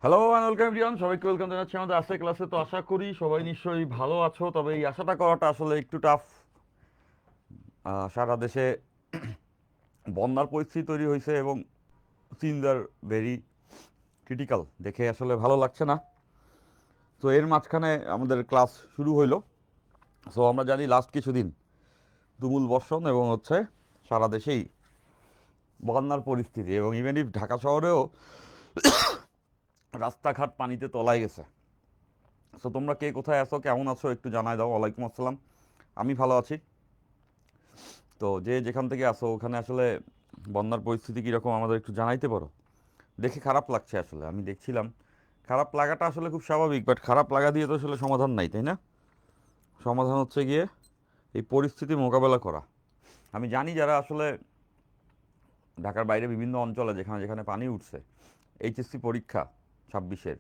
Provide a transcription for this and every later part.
Hello and welcome everyone, সবাইকে welcome জানাচ্ছি আমাদের আজকের ক্লাসে। তো আশা করি সবাই নিশ্চয়ই ভালো আছো, তবে এই আশাটা করাটা আসলে একটু টাফ। সারা দেশে বন্যার পরিস্থিতি তৈরি হয়েছে এবং সিনস আর ভেরি ক্রিটিক্যাল, দেখে আসলে ভালো লাগছে না। তো এর মাঝখানে আমাদের ক্লাস শুরু হইলো। সো আমরা জানি লাস্ট কিছুদিন তুমুল বর্ষণ এবং হচ্ছে সারা দেশেই বন্যার পরিস্থিতি, এবং ইভেন ইফ ঢাকা শহরেও রাস্তাঘাট পানিতে তলায় গেছে। সো তোমরা কে কোথায় আছো, কেমন আছো একটু জানাই দাও। ওয়ালাইকুম আসসালাম, আমি ভালো আছি। তো যে যেখান থেকে আসো ওখানে আসলে বন্যার পরিস্থিতি কীরকম আমাদের একটু জানাইতে পারো। দেখে খারাপ লাগছে, আসলে আমি দেখছিলাম। খারাপ লাগাটা আসলে খুব স্বাভাবিক, বাট খারাপ লাগা দিয়ে তো আসলে সমাধান নাই, তাই না? সমাধান হচ্ছে গিয়ে এই পরিস্থিতি মোকাবেলা করা। আমি জানি যারা আসলে ঢাকার বাইরে বিভিন্ন অঞ্চলে যেখানে যেখানে পানি উঠছে, এইচএসসি পরীক্ষা 26-এর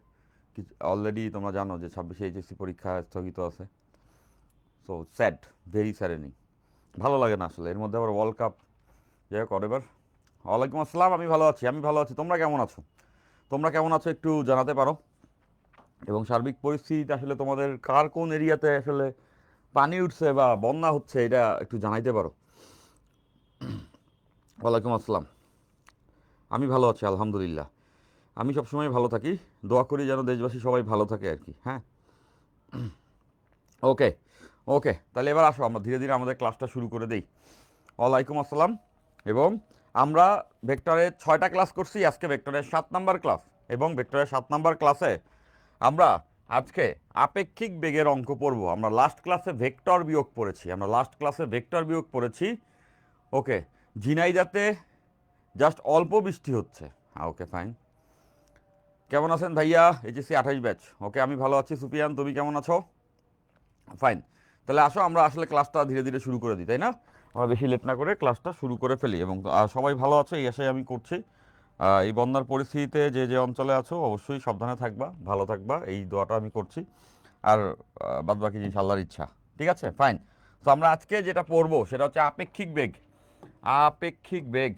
অলরেডি তোমরা জানো যে 26-এ এইচএসসি পরীক্ষা স্থগিত আছে। So sad, very saddening. ভালো লাগে না আসলে, এর মধ্যে আবার ওয়ার্ল্ড কাপ। যাই হোক, এবার ওয়ালাইকুম আসসালাম, আমি ভালো আছি, তোমরা কেমন আছো? তোমরা কেমন আছো একটু জানাতে পারো। এবং সার্বিক পরিস্থিতি আসলে তোমাদের কার কোন এরিয়াতে আসলে পানি উঠছে বা বন্যা হচ্ছে এটা একটু জানাইতে পারো। ওয়ালাইকুম আসসালাম, আমি ভালো আছি আলহামদুলিল্লাহ। আমি সবসময় ভালো থাকি, দোয়া করি যেন দেশবাসী সবাই ভালো থাকে আর কি। হ্যাঁ, ওকে ওকে, তাহলে এবার আসো আমরা ধীরে ধীরে আমাদের ক্লাসটা শুরু করে দেই। ওয়ালাইকুম আসসালাম। এবং আমরা ভেক্টরের 6টা ক্লাস করছি, আজকে ভেক্টরের 7 নাম্বার ক্লাস। এবং ভেক্টরের 7 নাম্বার ক্লাসে আমরা আজকে আপেক্ষিক বেগের অঙ্ক পড়ব। আমরা লাস্ট ক্লাসে ভেক্টর বিয়োগ পড়েছি। ওকে, ঝিনাইদাতে জাস্ট অল্প বৃষ্টি হচ্ছে। হ্যাঁ, ওকে ফাইন। কেমন আছেন ভাইয়া? HSC 28 batch. ওকে, আমি ভালো আছি। সুপিয়ান, তুমি কেমন আছো? ফাইন। তাহলে আসো আমরা আসলে ক্লাসটা ধীরে ধীরে শুরু করে দিই, তাই না? আমরা বেশি লেট না করে ক্লাসটা শুরু করে ফেলি। এবং সবাই ভালো আছো এই আশায় আমি করছি। এই বন্যার পরিস্থিতিতে যে যে অঞ্চলে আছো অবশ্যই সাবধানে থাকবা, ভালো থাকবা, এই দোয়াটা আমি করছি। আর বাদবাকি জিনিস আল্লাহর ইচ্ছা। ঠিক আছে, ফাইন। তো আমরা আজকে যেটা পড়বো সেটা হচ্ছে আপেক্ষিক বেগ। আপেক্ষিক বেগ,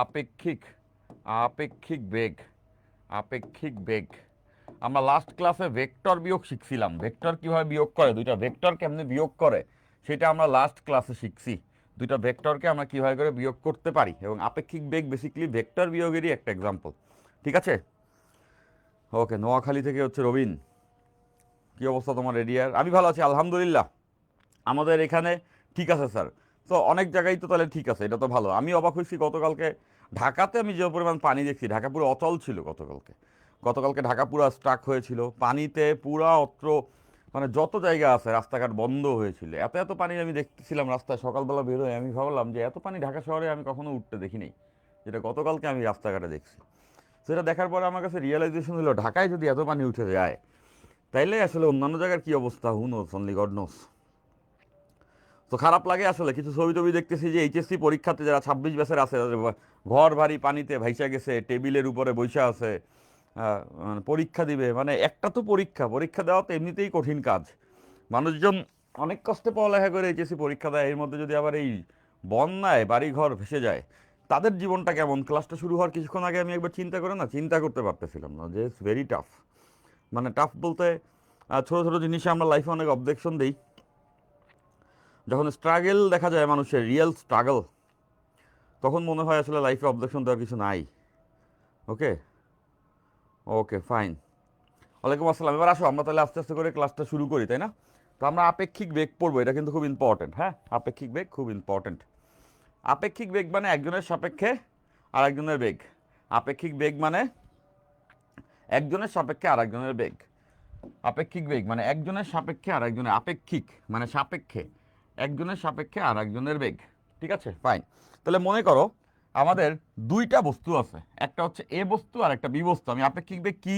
আপেক্ষিক আপেক্ষিক বেগ, আপেক্ষিক বেগ। আমরা লাস্ট ক্লাসে ভেক্টর বিয়োগ শিখছিলাম, ভেক্টর কিভাবে বিয়োগ করে, দুইটা ভেক্টর কেমনে বিয়োগ করে সেটা আমরা লাস্ট ক্লাসে শিখছি। দুইটা ভেক্টরকে আমরা কীভাবে করে বিয়োগ করতে পারি, এবং আপেক্ষিক বেগ বেসিক্যালি ভেক্টর বিয়োগেরই একটা এক্সাম্পল। ঠিক আছে, ওকে। নোয়াখালী থেকে হচ্ছে রবিন, কী অবস্থা তোমার এরিয়ার? আমি ভালো আছি আলহামদুলিল্লাহ। আমাদের এখানে ঠিক আছে স্যার। তো অনেক জায়গায় তো তাহলে ঠিক আছে, এটা তো ভালো। আমি অবাক হয়েছি গতকালকে ঢাকাতে আমি যে পরিমাণ পানি দেখছি, ঢাকা পুরো অচল ছিল গতকালকে। গতকালকে ঢাকা পুরো স্ট্রাক হয়েছিল পানিতে, পুরা অত্র মানে যত জায়গা আছে রাস্তাঘাট বন্ধ হয়েছিল। এত এত পানি আমি দেখতেছিলাম রাস্তায় সকালবেলা বেরোয়, আমি ভাবলাম যে এত পানি ঢাকা শহরে আমি কখনো উঠতে দেখিনি, যেটা গতকালকে আমি রাস্তাঘাটে দেখছি। সেটা দেখার পরে আমার কাছে রিয়েলাইজেশন হলো, ঢাকায় যদি এত পানি উঠে যায় তাইলে আসলে অন্যান্য জায়গার কী অবস্থা, হু নোস, অনলি গড নোস। তো খারাপ লাগে আসলে, কিছু ছবি টবি দেখতেছি যে এইচএসসি পরীক্ষাতে যারা 26 ব্যাচের আছে, ঘর ভারী পানিতে ভাইসা গেছে, টেবিলের উপরে বৈশা আছে, মানে পরীক্ষা দিবে। মানে একটা তো পরীক্ষা, পরীক্ষা দেওয়া তো এমনিতেই কঠিন কাজ। মানুষজন অনেক কষ্টে পড়ালেখা করে এইচএসসি পরীক্ষা দেয়, এর মধ্যে যদি আবার এই বন্যায় বাড়িঘর ভেসে যায়, তাদের জীবনটা কেমন? ক্লাসটা শুরু হওয়ার কিছুক্ষণ আগে আমি একবার চিন্তা করতে পারতেছিলাম না যে ইটস ভেরি টাফ। মানে টাফ বলতে ছোটো ছোটো জিনিসে আমরা লাইফে অনেক অবজেকশন দিই। যখন স্ট্রাগল দেখা যায় মানুষের, রিয়েল স্ট্রাগল, তখন মনে হয় আসলে লাইফে অবজেকশন দেওয়ার কিছু নাই। ওকে ওকে ফাইন। ওয়ালাইকুম আসসালাম। এবার আসো আমরা তাহলে আস্তে আস্তে করে ক্লাসটা শুরু করি, তাই না? তো আমরা আপেক্ষিক বেগ পড়বো, এটা কিন্তু খুব ইম্পর্টেন্ট। হ্যাঁ, আপেক্ষিক বেগ খুব ইম্পর্টেন্ট। আপেক্ষিক বেগ মানে একজনের সাপেক্ষে আর একজনের বেগ। আপেক্ষিক বেগ মানে একজনের সাপেক্ষে আর একজনের বেগ। আপেক্ষিক বেগ মানে একজনের সাপেক্ষে আর একজনের, আপেক্ষিক মানে সাপেক্ষে, একজনের সাপেক্ষে আর একজনের বেগ। ঠিক আছে, ফাইন। তাহলে মনে করো আমাদের দুইটা বস্তু আছে, একটা হচ্ছে এ বস্তু আর একটা বি বস্তু। আমি আপেক্ষিক বেগ কি,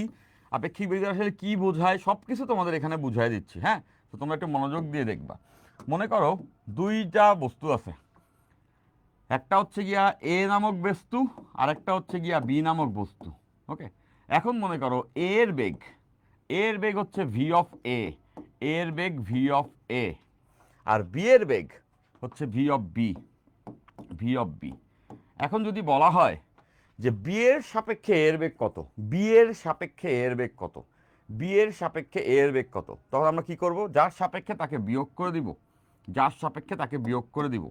আপেক্ষিক বেগ আসলে কি বোঝায় সব কিছু তোমাদের এখানে বুঝাই দিচ্ছি। হ্যাঁ, তো তোমরা একটু মনোযোগ দিয়ে দেখবা। মনে করো দুইটা বস্তু আছে, একটা হচ্ছে গিয়া এ নামক বস্তু আর একটা হচ্ছে গিয়া বি নামক বস্তু। ওকে, এখন মনে করো এর বেগ, এর বেগ হচ্ছে ভি অফ এ, এর বেগ ভি অফ এ, আর বি এর বেগ হচ্ছে V of B, V of B. এখন যদি বলা হয় যে বি এর সাপেক্ষে এর বেগ কত, বি এর সাপেক্ষে এর বেগ কত, বি এর সাপেক্ষে এর বেগ কত, তখন আমরা কি করব, যার সাপেক্ষে তাকে বিয়োগ করে দিব, যার সাপেক্ষে তাকে বিয়োগ করে দিব।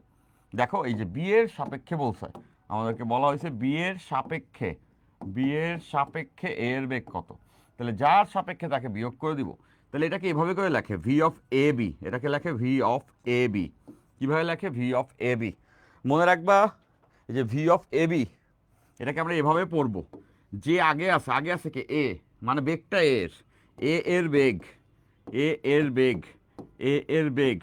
দেখো এই যে বি এর সাপেক্ষে বলছে, আমাদেরকে বলা হয়েছে বি এর সাপেক্ষে, বি এর সাপেক্ষে এর বেগ কত, তাহলে যার সাপেক্ষে তাকে বিয়োগ করে দিব। তাহলে এটাকে এভাবে করে লেখে ভি অফ এ বি, এটাকে লেখে ভি অফ এ বি। কীভাবে লেখে, ভি অফ এ বি। মনে রাখবা এই যে ভি অফ এ বি, এটাকে আমরা এভাবে পড়ব, যে আগে আছে কে এ, মানে বেগটা এর, এ এর বেগ, এ এর বেগ, এ এর বেগ,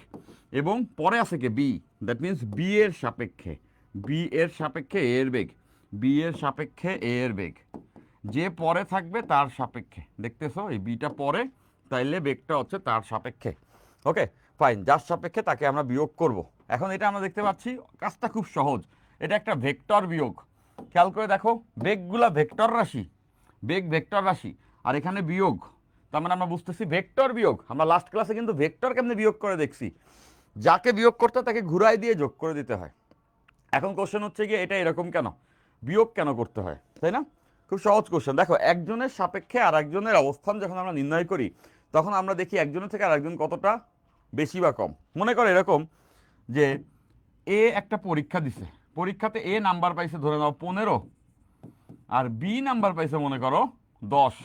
এবং পরে আছে K B, that means B এর সাপেক্ষে, বি এর সাপেক্ষে এ এর বেগ, বি এর সাপেক্ষে এ এর বেগ, যে পরে থাকবে তার সাপেক্ষে, দেখতেছো এই বিটা পরে, তাইলে বেগটা হচ্ছে তার সাপেক্ষে। ওকে ফাইন, যার সাপেক্ষে তাকে আমরা বিয়োগ করব। এখন এটা আমরা দেখতে পাচ্ছি কাজটা খুব সহজ, এটা একটা ভেক্টর বিয়োগ। খেয়াল করে দেখো, বেগগুলা ভেক্টর রাশি, বেগ ভেক্টর রাশি, আর এখানে বিয়োগ, তার মানে আমরা বুঝতেছি ভেক্টর বিয়োগ। আমরা লাস্ট ক্লাসে কিন্তু ভেক্টর কেমনে বিয়োগ করে দেখছি, যাকে বিয়োগ করতে তাকে ঘুরাই দিয়ে যোগ করে দিতে হয়। এখন কোশ্চেন হচ্ছে গিয়ে এটা এরকম কেন, বিয়োগ কেন করতে হয়, তাই না? খুব সহজ কোশ্চেন। দেখো একজনের সাপেক্ষে আর একজনের অবস্থান যখন আমরা নির্ণয় করি, তখন আমরা দেখি একজনের থেকে আরেকজন কতটা বেশি বা কম। মনে করো এরকম যে এ একটা পরীক্ষা দিছে, পরীক্ষাতে এ নাম্বার পাইছে ধরে নাও 15, আর বি নাম্বার পাইছে মনে করো 10।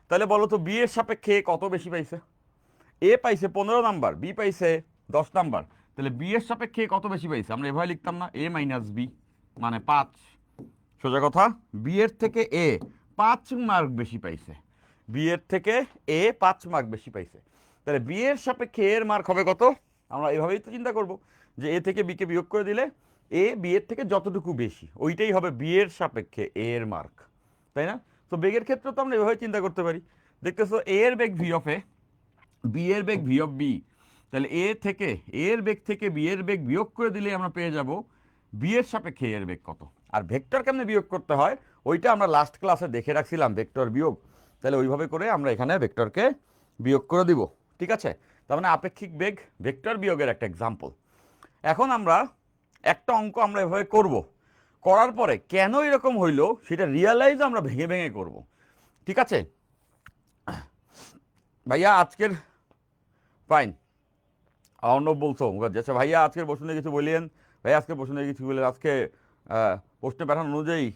তাহলে বলো তো বি এর সাপেক্ষে কত বেশি পাইছে? এ পাইছে 15 নাম্বার, বি পাইছে 10 নাম্বার, তাহলে বি এর সাপেক্ষে কত বেশি পাইছে? আমরা এভাবে লিখতাম না, এ মাইনাস বি মানে 5। সোজা কথা, বি এর থেকে এ 5 মার্ক বেশি পাইছে, বি এর থেকে এ 5 মার্ক বেশি পাইছে। তাহলে বি এর সাপেক্ষে এর মার্ক হবে কত? আমরা এভাবেই তো চিন্তা করব যে এ থেকে বিকে বিয়োগ করে দিলে এ বি এর থেকে যতটুকু বেশি ওইটাই হবে বি এর সাপেক্ষে এ এর মার্ক, তাই না? তো বেগের ক্ষেত্রে তো আমরা এভাবে চিন্তা করতে পারি। দেখতেছো এ এর বেগ ভি অফ এ, বি এর বেগ ভি অফ বি, তাহলে এ থেকে এর বেগ থেকে বি এর বেগ বিয়োগ করে দিলে আমরা পেয়ে যাব বি এর সাপেক্ষে এর বেগ কত। আর ভেক্টর কেমনে বিয়োগ করতে হয় ওইটা আমরা লাস্ট ক্লাসে দেখে রাখছিলাম, ভেক্টর বিয়োগ। তাহলে ওইভাবে করে আমরা এখানে ভেক্টরকে বিয়োগ করে দিব, ঠিক আছে? তার মানে আপেক্ষিক বেগ ভেক্টর বিয়োগের একটা এক্সাম্পল। এখন আমরা একটা অঙ্ক আমরা এভাবে করব, করার পরে কেন এরকম হইলো সেটা রিয়ালাইজ আমরা ভেঙে ভেঙে করব, ঠিক আছে? ভাইয়া আজকের ফাইন, অর্ণব বলছো আচ্ছা ভাইয়া আজকের প্রশ্ন নিয়ে কিছু বললেন, ভাইয়া আজকের প্রশ্ন নিয়ে কিছু বললেন, আজকে প্রশ্নে প্যাটার্ন অনুযায়ী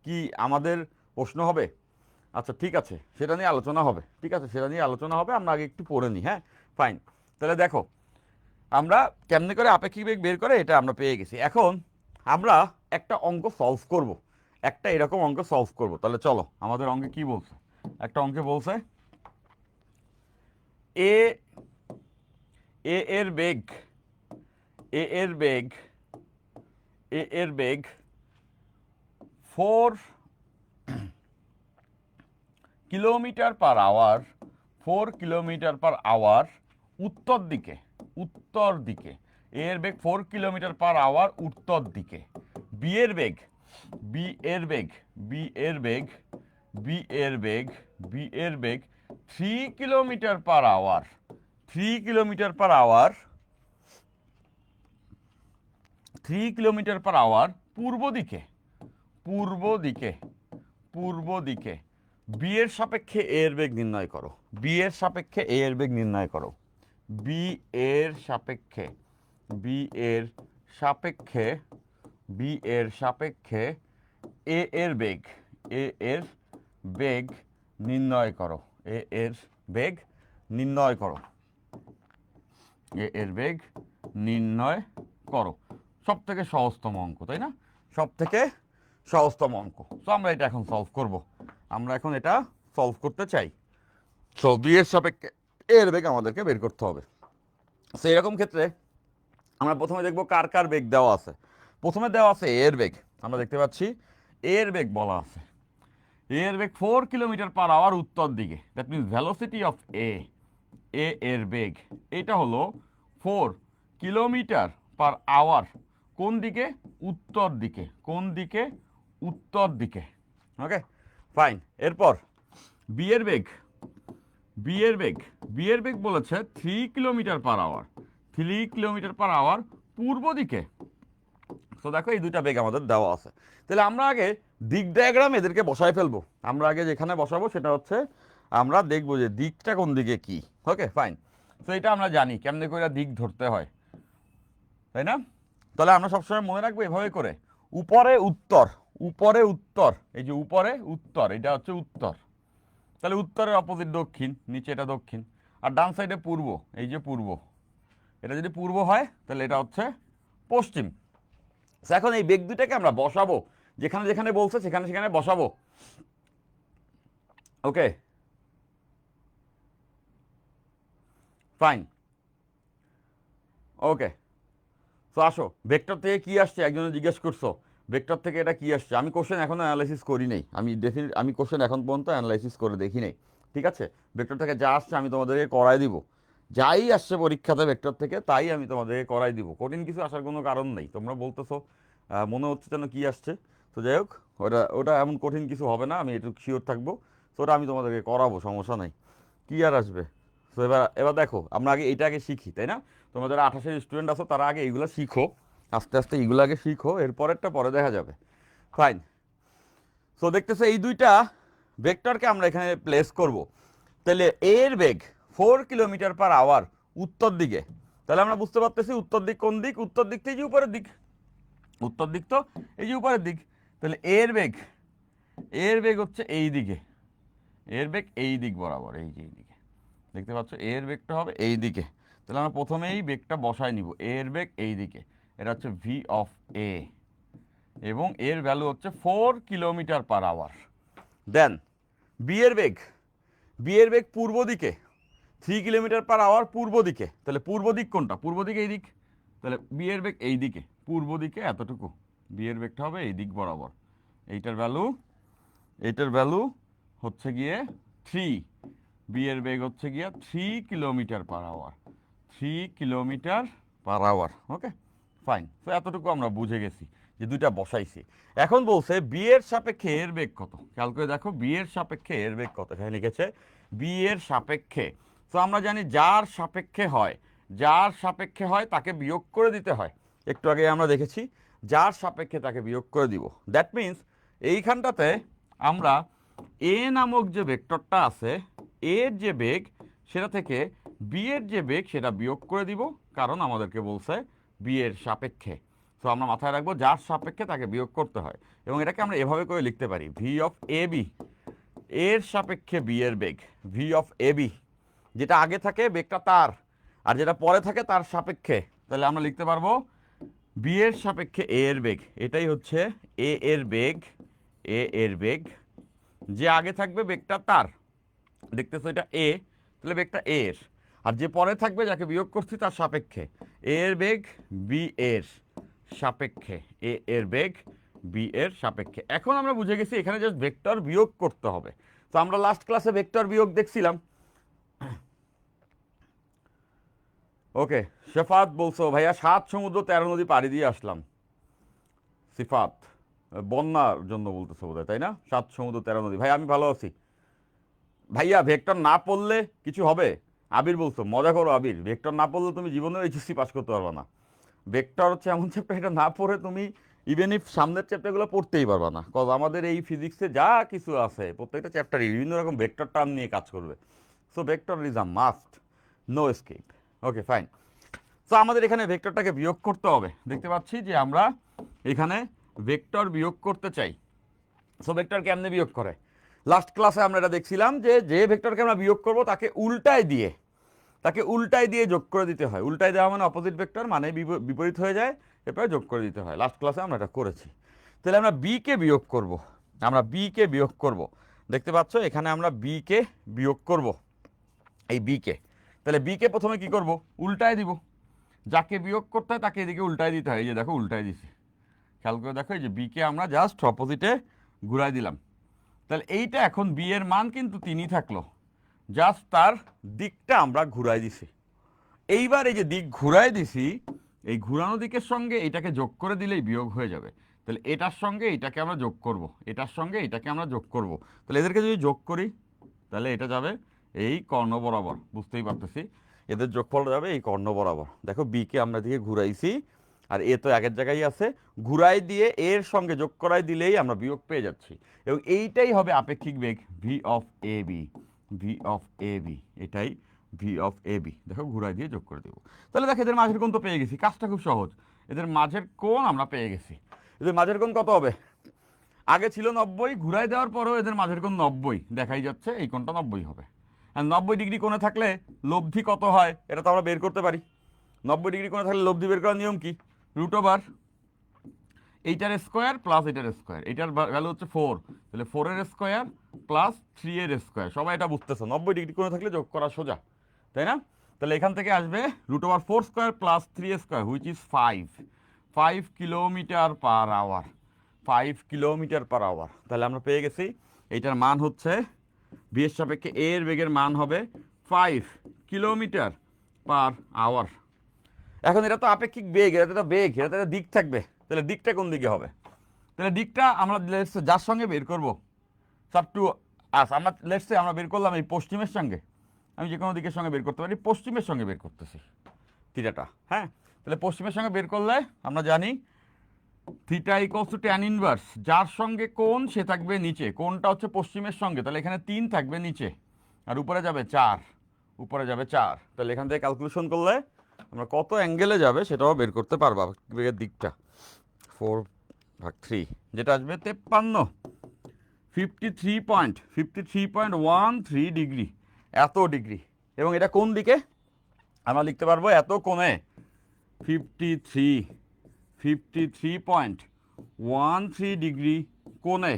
কি আমাদের প্রশ্ন হবে? আচ্ছা ঠিক আছে, সেটা নিয়ে আলোচনা হবে, ঠিক আছে সেটা নিয়ে আলোচনা হবে, আমরা আগে একটু পড়ে নিই। হ্যাঁ ফাইন, তাহলে দেখো আমরা কেমনে করে আপেক্ষিক বেগ বের করে এটা আমরা পেয়ে গেছি। এখন আমরা একটা অঙ্ক সলভ করব, একটা এরকম অঙ্ক সলভ করব। তাহলে চলো আমাদের অঙ্কে কি বলছে, একটা অঙ্কে বলছে এ এ এর বেগ, এ এর বেগ, এ এর বেগ 4 kilometre per hour, 4 kilometre per hour উত্তর দিকে, উত্তর দিকে এর বেগ 4 কিলোমিটার পার আওয়ার উত্তর দিকে। বি এর বেগ, বি এর বেগ, বি এর বেগ, বি এর বেগ, বি এর বেগ 3 kilometre per hour, 3 kilometre per hour, 3 kilometre per hour পূর্ব দিকে, পূর্ব দিকে, পূর্ব দিকে। বি এর সাপেক্ষে এ এর বেগ নির্ণয় করো, বি এর সাপেক্ষে এ এর বেগ নির্ণয় করো, বি এর সাপেক্ষে, বি এর সাপেক্ষে, বি এর সাপেক্ষে এ এর বেগ, এ এর বেগ নির্ণয় করো, এ এর বেগ নির্ণয় করো, এ এর বেগ নির্ণয় করো। সব থেকে সহজতম অঙ্ক, তাই না? সব থেকে সহজতম অঙ্ক। তো আমরা এটা এখন সলভ করব, আমরা এখন এটা সলভ করতে চাই। সো বি এর সাপেক্ষে এর বেগ আমাদেরকে বের করতে হবে। সো এরকম ক্ষেত্রে আমরা প্রথমে দেখব কার কার বেগ দেওয়া আছে। প্রথমে দেওয়া আছে এর বেগ, আমরা দেখতে পাচ্ছি এর বেগ বলা আছে, এর বেগ 4 কিলোমিটার পার আওয়ার উত্তর দিকে, দ্যাট মিনস ভেলোসিটি অফ এ, এ এর বেগ এটা হলো 4 কিলোমিটার পার আওয়ার কোন দিকে? উত্তর দিকে, কোন দিকে? উত্তর দিকে। ওকে ফাইন, এরপর বি এর বেগ, বি এর বেগ, বি এর বেগ বলেছে 3 kilometre per hour, 3 kilometre per hour পূর্ব দিকে, সো দেখো এই দুইটা বেগ আমাদের দেওয়া আছে। তাহলে আমরা আগে দিক ডায়াগ্রাম এদেরকে বসায় ফেলবো। আমরা আগে যেখানে বসাবো সেটা হচ্ছে আমরা দেখবো যে দিকটা কোন দিকে কি। Okay fine. তো এটা আমরা জানি কেমনে করে দিক ধরতে হয়, তাই না? তাহলে আমরা সবসময় মনে রাখবো এভাবে করে, উপরে উত্তর, উপরে উত্তর, এই যে উপরে উত্তর, এটা হচ্ছে উত্তর। তাহলে উত্তরের অপোজিট দক্ষিণ, নিচে এটা দক্ষিণ। আর ডান সাইডে পূর্ব, এই যে পূর্ব, এটা যদি পূর্ব হয় তাহলে এটা হচ্ছে পশ্চিম। এখন এই বেগ দুটাকে আমরা বসাবো, যেখানে যেখানে বলছে সেখানে সেখানে বসাবো। Okay fine. ওকে, তো আসো, ভেক্টর থেকে কি আসছে একজনে জিজ্ঞেস করছো, ভেক্টর থেকে এটা কি আসছে। আমি কোশ্চেন এখনো অ্যানালাইসিস করি নাই, আমি কোশ্চেন এখন পর্যন্ত অ্যানালাইসিস করে দেখি নাই। ঠিক আছে, ভেক্টর থেকে যা আসছে আমি তোমাদেরকে করাই দিব, যাই আসছে পরীক্ষাতে ভেক্টর থেকে তাই আমি তোমাদেরকে করাই দিব। কঠিন কিছু আসার কোনো কারণ নেই। তোমরা বলতেছো মনে হচ্ছে যেন কি আসছে, তো যাই হোক, ওটা ওটা এমন কঠিন কিছু হবে না, আমি একটু শিওর থাকবো। তো ওটা আমি তোমাদেরকে করাবো, সমস্যা নাই। কি আর আসবে। তো এবার এবার দেখো, আমরা আগে এইটা আগে শিখি, তাই না? তোমরা যারা 28-এর স্টুডেন্ট আছো তারা আগে এইগুলো শিখো, আস্তে আস্তে এইগুলো আগে শিখো, এরপরেরটা পরে দেখা যাবে। ফাইন। সো দেখতেছো এই দুইটা ভেক্টরকে আমরা এখানে প্লেস করব। তাহলে এর বেগ 4 কিলোমিটার/আওয়ার উত্তর দিকে। তাহলে আমরা বুঝতে পারতেছি উত্তর দিক কোন দিক, উত্তর দিক তো এই যে উপরের দিক, উত্তর দিক তো এই যে উপরের দিক। তাহলে এর বেগ হচ্ছে এই দিকে, এর বেগ এই দিক বরাবর, এই যে এই দিকে দেখতে পাচ্ছ, এর বেগটা হবে এই দিকে। তাহলে আমরা প্রথমেই বেগটা বসায় নিব, এর বেগ এই দিকে, এটা হচ্ছে ভি অফ এ, এবং এর ভ্যালু হচ্ছে 4 কিলোমিটার/আওয়ার। দেন বি এর বেগ, বি এর বেগ পূর্ব দিকে, 3 কিলোমিটার/আওয়ার পূর্ব দিকে। তাহলে পূর্ব দিক কোনটা, পূর্ব দিকে এই দিক, তাহলে বি এর বেগ এই দিকে, পূর্ব দিকে এতটুকু, বি এর বেগটা হবে এই দিক বরাবর। এইটার ভ্যালু হচ্ছে গিয়ে 3, বি এর বেগ হচ্ছে গিয়ে 3 কিলোমিটার/আওয়ার, 3 কিলোমিটার/আওয়ার। Okay fine. তো এতটুকু আমরা বুঝে গেছি যে দুইটা বসাইছি। এখন বলছে বি এর সাপেক্ষে এর বেগ কত। খেয়াল করে দেখো, বি এর সাপেক্ষে এর বেগ কত, এখানে লিখেছে বি এর সাপেক্ষে। তো আমরা জানি যার সাপেক্ষে হয়, যার সাপেক্ষে হয় তাকে বিয়োগ করে দিতে হয়। একটু আগে আমরা দেখেছি, যার সাপেক্ষে তাকে বিয়োগ করে দিব। দ্যাট মিন্স এইখানটাতে আমরা এ নামক যে ভেক্টরটা আছে, এর যে বেগ সেটা থেকে বি এর যে বেগ সেটা বিয়োগ করে দিব, কারণ আমাদেরকে বলছে বি এর সাপেক্ষে। তো আমরা মাথায় রাখবো যার সাপেক্ষে তাকে বিয়োগ করতে হয়, এবং এটাকে আমরা এভাবে করে লিখতে পারি, ভি অফ এ বি, এর সাপেক্ষে বি এর বেগ, ভি অফ এ বি। যেটা আগে থাকে বেগটা তার, আর যেটা পরে থাকে তার সাপেক্ষে। তাহলে আমরা লিখতে পারবো বি এর সাপেক্ষে এ এর বেগ, এটাই হচ্ছে এ এর বেগ, এ এর বেগ। যে আগে থাকবে বেগটা তার, দেখতেছো এটা এ, তাহলে বেগটা এর, আর যে পরে থাকবে যাকে বিয়োগ করছি তার সাপেক্ষে, এ এর বেগ বি এর সাপেক্ষে, এ এর বেগ বি এর সাপেক্ষে। এখন আমরা বুঝে গেছি এখানে জাস্ট ভেক্টর বিয়োগ করতে হবে। তো আমরা লাস্ট ক্লাসে ভেক্টর বিয়োগ দেখছিলাম। ওকে, শেফাত বলছো ভাইয়া 7 সমুদ্র 13 নদী পাড়ি দিয়ে আসলাম। সিফাত বন্যার জন্য বলতেছো বোধ হয়, তাই না? 7 সমুদ্র 13 নদী। ভাই আমি ভালো আছি ভাইয়া। ভেক্টর না পড়লে কিছু হবে? আবির বলছো মজা করো আবির, ভেক্টর না পড়লে তুমি জীবনেও এইচএসসি পাস করতে পারবে না। ভেক্টর হচ্ছে এমন চ্যাপ্টার, এটা না পড়ে তুমি ইভেন ইফ সামনের চ্যাপ্টারগুলো পড়তেই পারবে না। কজ আমাদের এই ফিজিক্সে যা কিছু আছে প্রত্যেকটা চ্যাপ্টারই বিভিন্ন রকম ভেক্টর টার্ম নিয়ে কাজ করবে। So vector is a must, no escape. Okay fine. So আমাদের এখানে ভেক্টরটাকে বিয়োগ করতে হবে। দেখতে পাচ্ছি যে আমরা এখানে ভেক্টর বিয়োগ করতে চাই। সো ভেক্টর কেমনে বিয়োগ করে, লাস্ট ক্লাসে আমরা এটা দেখছিলাম যে যে ভেক্টরকে আমরা বিয়োগ করব তাকে উল্টায় দিয়ে যোগ করে দিতে হয়। উল্টায় দেওয়া মানে অপোজিট ভেক্টর, মানে বিপরীত হয়ে যায়, এরপরে যোগ করে দিতে হয়। লাস্ট ক্লাসে আমরা এটা করেছি। তাহলে আমরা বি কে বিয়োগ করব, আমরা বি কে বিয়োগ করব। দেখতে পাচ্ছ এখানে আমরা বি কে বিয়োগ করব, এই বি কে। তাহলে বি কে প্রথমে কি করব, উল্টায় দিব। যাকে বিয়োগ করতে হয় তাকে এদিকে উল্টায় দিতে হয়। এই যে দেখো উল্টায় দিছি, খেয়াল করে দেখো, এই যে বি কে আমরা জাস্ট অপোজিটে ঘুরাই দিলাম। তাহলে এইটা এখন বি এর মান কিন্তু 3ই থাকলো, জাস্ট তার দিকটা আমরা ঘুরাই দিছি। এইবার এই যে দিক ঘুরাই দিছি, এই ঘুরানো দিকের সঙ্গে এটাকে যোগ করে দিলেই বিয়োগ হয়ে যাবে। তাহলে এটার সঙ্গে এটাকে আমরা যোগ করব, এটার সঙ্গে এটাকে আমরা যোগ করব। তাহলে এদেরকে যদি যোগ করি তাহলে এটা যাবে এই কর্ণ বরাবর, বুঝতেই পারতেছি এদের যোগফল যাবে এই কর্ণ বরাবর। দেখো বি কে আমরা দিকে ঘুরাইছি, আর এ তো একের জায়গায় আছে, ঘুরাই দিয়ে এর সঙ্গে যোগ করাই দিলেই আমরা বিয়োগ পেয়ে যাচ্ছি। এবং এইটাই হবে আপেক্ষিক বেগ V of A B, V of A B, এটাই ভি অফ এ বি। দেখো ঘুরাই দিয়ে যোগ করে দেবো। তাহলে দেখো এদের মাঝের কোণ তো পেয়ে গেছি, কাজটা খুব সহজ। এদের মাঝের কোণ আমরা পেয়ে গেছি। এদের মাঝের কোণ কত হবে? আগে ছিল 90, ঘুরাই দেওয়ার পরেও এদের মাঝের কোণ 90 দেখাই যাচ্ছে, এই কোণটা 90 হবে। আর 90 ডিগ্রি কোণে থাকলে লব্ধি কত হয় এটা তো আমরা বের করতে পারি। 90 ডিগ্রি কোণে থাকলে লব্ধি বের করার নিয়ম কি? রুট ওভার এইটার স্কোয়ার প্লাস এটার স্কোয়ার, এটার ভ্যালু হচ্ছে 4, তাহলে 4-এর স্কোয়ার প্লাস 3-এর স্কোয়ার। সবাই এটা বুঝতেছো, 90 ডিগ্রি কোণে থাকলে যোগ করা সোজা, তাই না? তাহলে এখান থেকে আসবে root over 4 square plus 3 square, which is 5 kilometre per hour, 5 kilometre per hour. তাহলে আমরা পেয়ে গেছি এইটার মান হচ্ছে ভি এর সাপেক্ষে এর বেগের মান হবে 5 কিলোমিটার পার আওয়ার। এখন এটা তো আপেক্ষিক বেগ, এটা তো বেগ, এটা তো দিক থাকবে, তাহলে দিকটা কোন দিকে হবে? তাহলে দিকটা আমরা যার সঙ্গে বের করবো সাব টু আস, আমরা লেটসে আমরা বের করলাম এই পশ্চিমের সঙ্গে, আমি যে কোনো দিকের সঙ্গে বের করতে পারি, পশ্চিমের সঙ্গে বের করতেছি থিটাটা। হ্যাঁ, তাহলে পশ্চিমের সঙ্গে বের করলে আমরা জানি theta equals to tan inverse, যার সঙ্গে কোণ সে থাকবে নিচে, কোণটা হচ্ছে পশ্চিমের সঙ্গে, তাহলে এখানে 3 থাকবে নিচে, আর উপরে যাবে 4, উপরে যাবে 4। তাহলে এখান থেকে ক্যালকুলেশন করলে আমরা কত অ্যাঙ্গেলে যাবে সেটাও বের করতে পারবো বেগের দিকটা। 4/3 যেটা আসবে 53, 53.13 ডিগ্রি, এত ডিগ্রি। এবং এটা কোন দিকে আমরা লিখতে পারবো? এত কোণে 53.13 ডিগ্রি কোণে,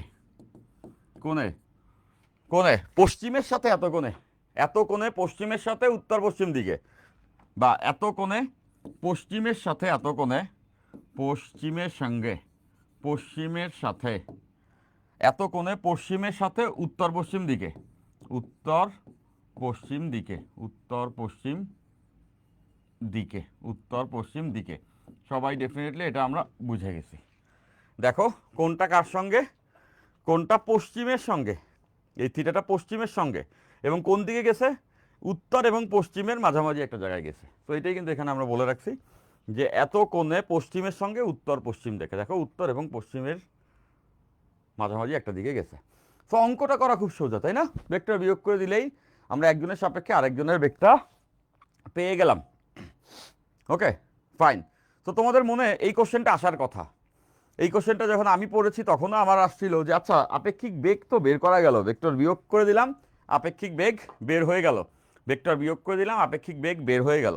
কোণে কোণে পশ্চিমের সাথে, এত কোণে, এত কোণে পশ্চিমের সাথে উত্তর পশ্চিম দিকে, বা এত কোণে পশ্চিমের সাথে, এত কোণে পশ্চিমের সঙ্গে, পশ্চিমের সাথে, এত কোণে পশ্চিমের সাথে উত্তর পশ্চিম দিকে, উত্তর পশ্চিম দিকে, উত্তর পশ্চিম দিকে, উত্তর পশ্চিম দিকে। সবাই ডেফিনেটলি এটা আমরা বুঝে গেছি। দেখো কোনটা কার সঙ্গে? কোনটা পশ্চিমের সঙ্গে, এই থিটাটা পশ্চিমের সঙ্গে, এবং কোন দিকে গেছে? উত্তর এবং পশ্চিমের মাঝামাঝি একটা জায়গায় গেছে। তো এটাই কিন্তু এখানে আমরা বলে রাখছি যে এত কোণে পশ্চিমের সঙ্গে উত্তর পশ্চিম দেখে, দেখো উত্তর এবং পশ্চিমের মাঝামাঝি একটা দিকে গেছে। তো অঙ্কটা করা খুব সোজা, তাই না? বেগটা বিয়োগ করে দিলেই আমরা একজনের সাপেক্ষে আরেকজনের বেগটা পেয়ে গেলাম। Okay fine. তো তোমাদের মনে এই কোশ্চেনটা আসার কথা, এই কোশ্চেনটা যখন আমি পড়েছি তখনও আমার আসছিল যে আচ্ছা আপেক্ষিক বেগ তো বের করা গেল, ভেক্টর বিয়োগ করে দিলাম আপেক্ষিক বেগ বের হয়ে গেল, ভেক্টর বিয়োগ করে দিলাম আপেক্ষিক বেগ বের হয়ে গেল,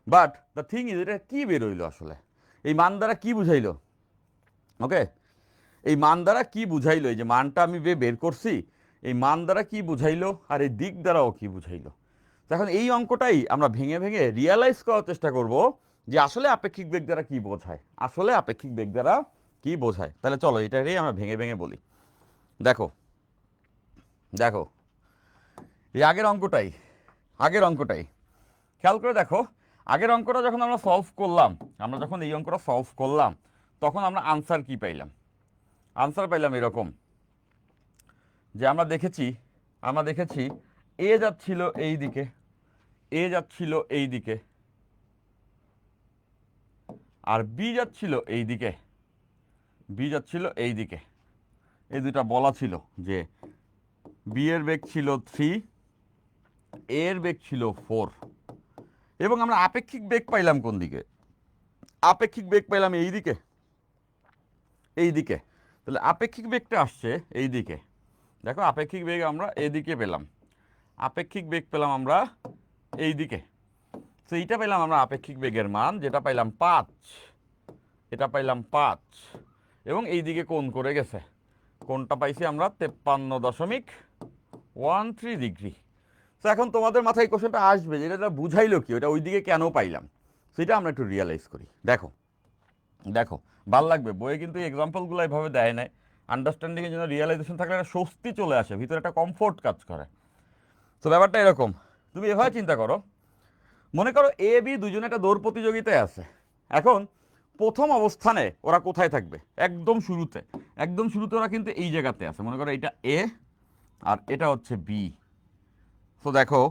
বাট দ্য থিং ইজ এটা কী বের হইলো আসলে? এই মান দ্বারা কী বুঝাইলো? ওকে, এই মান দ্বারা কী বুঝাইলো? এই যে মানটা আমি বের করছি, এই মান দ্বারা কী বুঝাইলো, আর এই দিক দ্বারাও কী বুঝাইলো? এখন এই অঙ্কটাই আমরা ভেঙে ভেঙে রিয়ালাইজ করার চেষ্টা করব যে আসলে আপেক্ষিক বেগ দ্বারা কী বোঝায়, আসলে আপেক্ষিক বেগ দ্বারা কী বোঝায়। তাহলে চলো এটাকেই আমরা ভেঙে ভেঙে বলি। দেখো দেখো এই আগের অঙ্কটাই, আগের অঙ্কটাই খেয়াল করে দেখো। আগের অঙ্কটা যখন আমরা সলভ করলাম, আমরা যখন এই অঙ্কটা সলভ করলাম তখন আমরা আনসার কি পাইলাম? আনসার পাইলাম এরকম যে আমরা দেখেছি এ যাচ্ছিল এই দিকে, এ যাচ্ছিল এই দিকে, আর বি যাচ্ছিল এই দিকে, বি যাচ্ছিল এই দিকে। এই দুটা বলা ছিল যে বি এর বেগ ছিল 3, এর বেগ ছিল 4, এবং আমরা আপেক্ষিক বেগ পাইলাম কোন দিকে? আপেক্ষিক বেগ পাইলাম এই দিকে, এই দিকে। তাহলে আপেক্ষিক বেগটা আসছে এই দিকে। দেখো আপেক্ষিক বেগ আমরা এদিকে পেলাম, আপেক্ষিক বেগ পেলাম আমরা এই দিকে। তো এইটা পেলাম আমরা আপেক্ষিক বেগের মান, যেটা পাইলাম 5, এটা পাইলাম 5, এবং এই দিকে কোণ করে গেছে, কোণটা পাইছি আমরা 53.13 ডিগ্রি। তো এখন তোমাদের মাথায় কোশ্চেনটা আসবে যে এটা বুঝাইলো কি, ওটা ওই দিকে কেন পাইলাম, সেটা আমরা একটু রিয়ালাইজ করি। দেখো দেখো ভাল লাগবে, বইয়ে কিন্তু এই এক্সাম্পলগুলো এভাবে দেয় নাই, আন্ডারস্ট্যান্ডিংয়ের জন্য রিয়েলাইজেশন থাকলে একটা স্বস্তি চলে আসে, ভিতরে একটা কমফোর্ট কাজ করে। তো ব্যাপারটা এরকম, তুমি এভাবে চিন্তা করো, মনে করো এ বি দুজনে একটা দৌড় প্রতিযোগিতায় আছে। এখন প্রথম অবস্থানে ওরা কোথায় থাকবে? একদম শুরুতে, একদম শুরুতে ওরা কিন্তু এই জায়গাতে আছে। মনে করো এটা এ আর এটা হচ্ছে বি। তো দেখো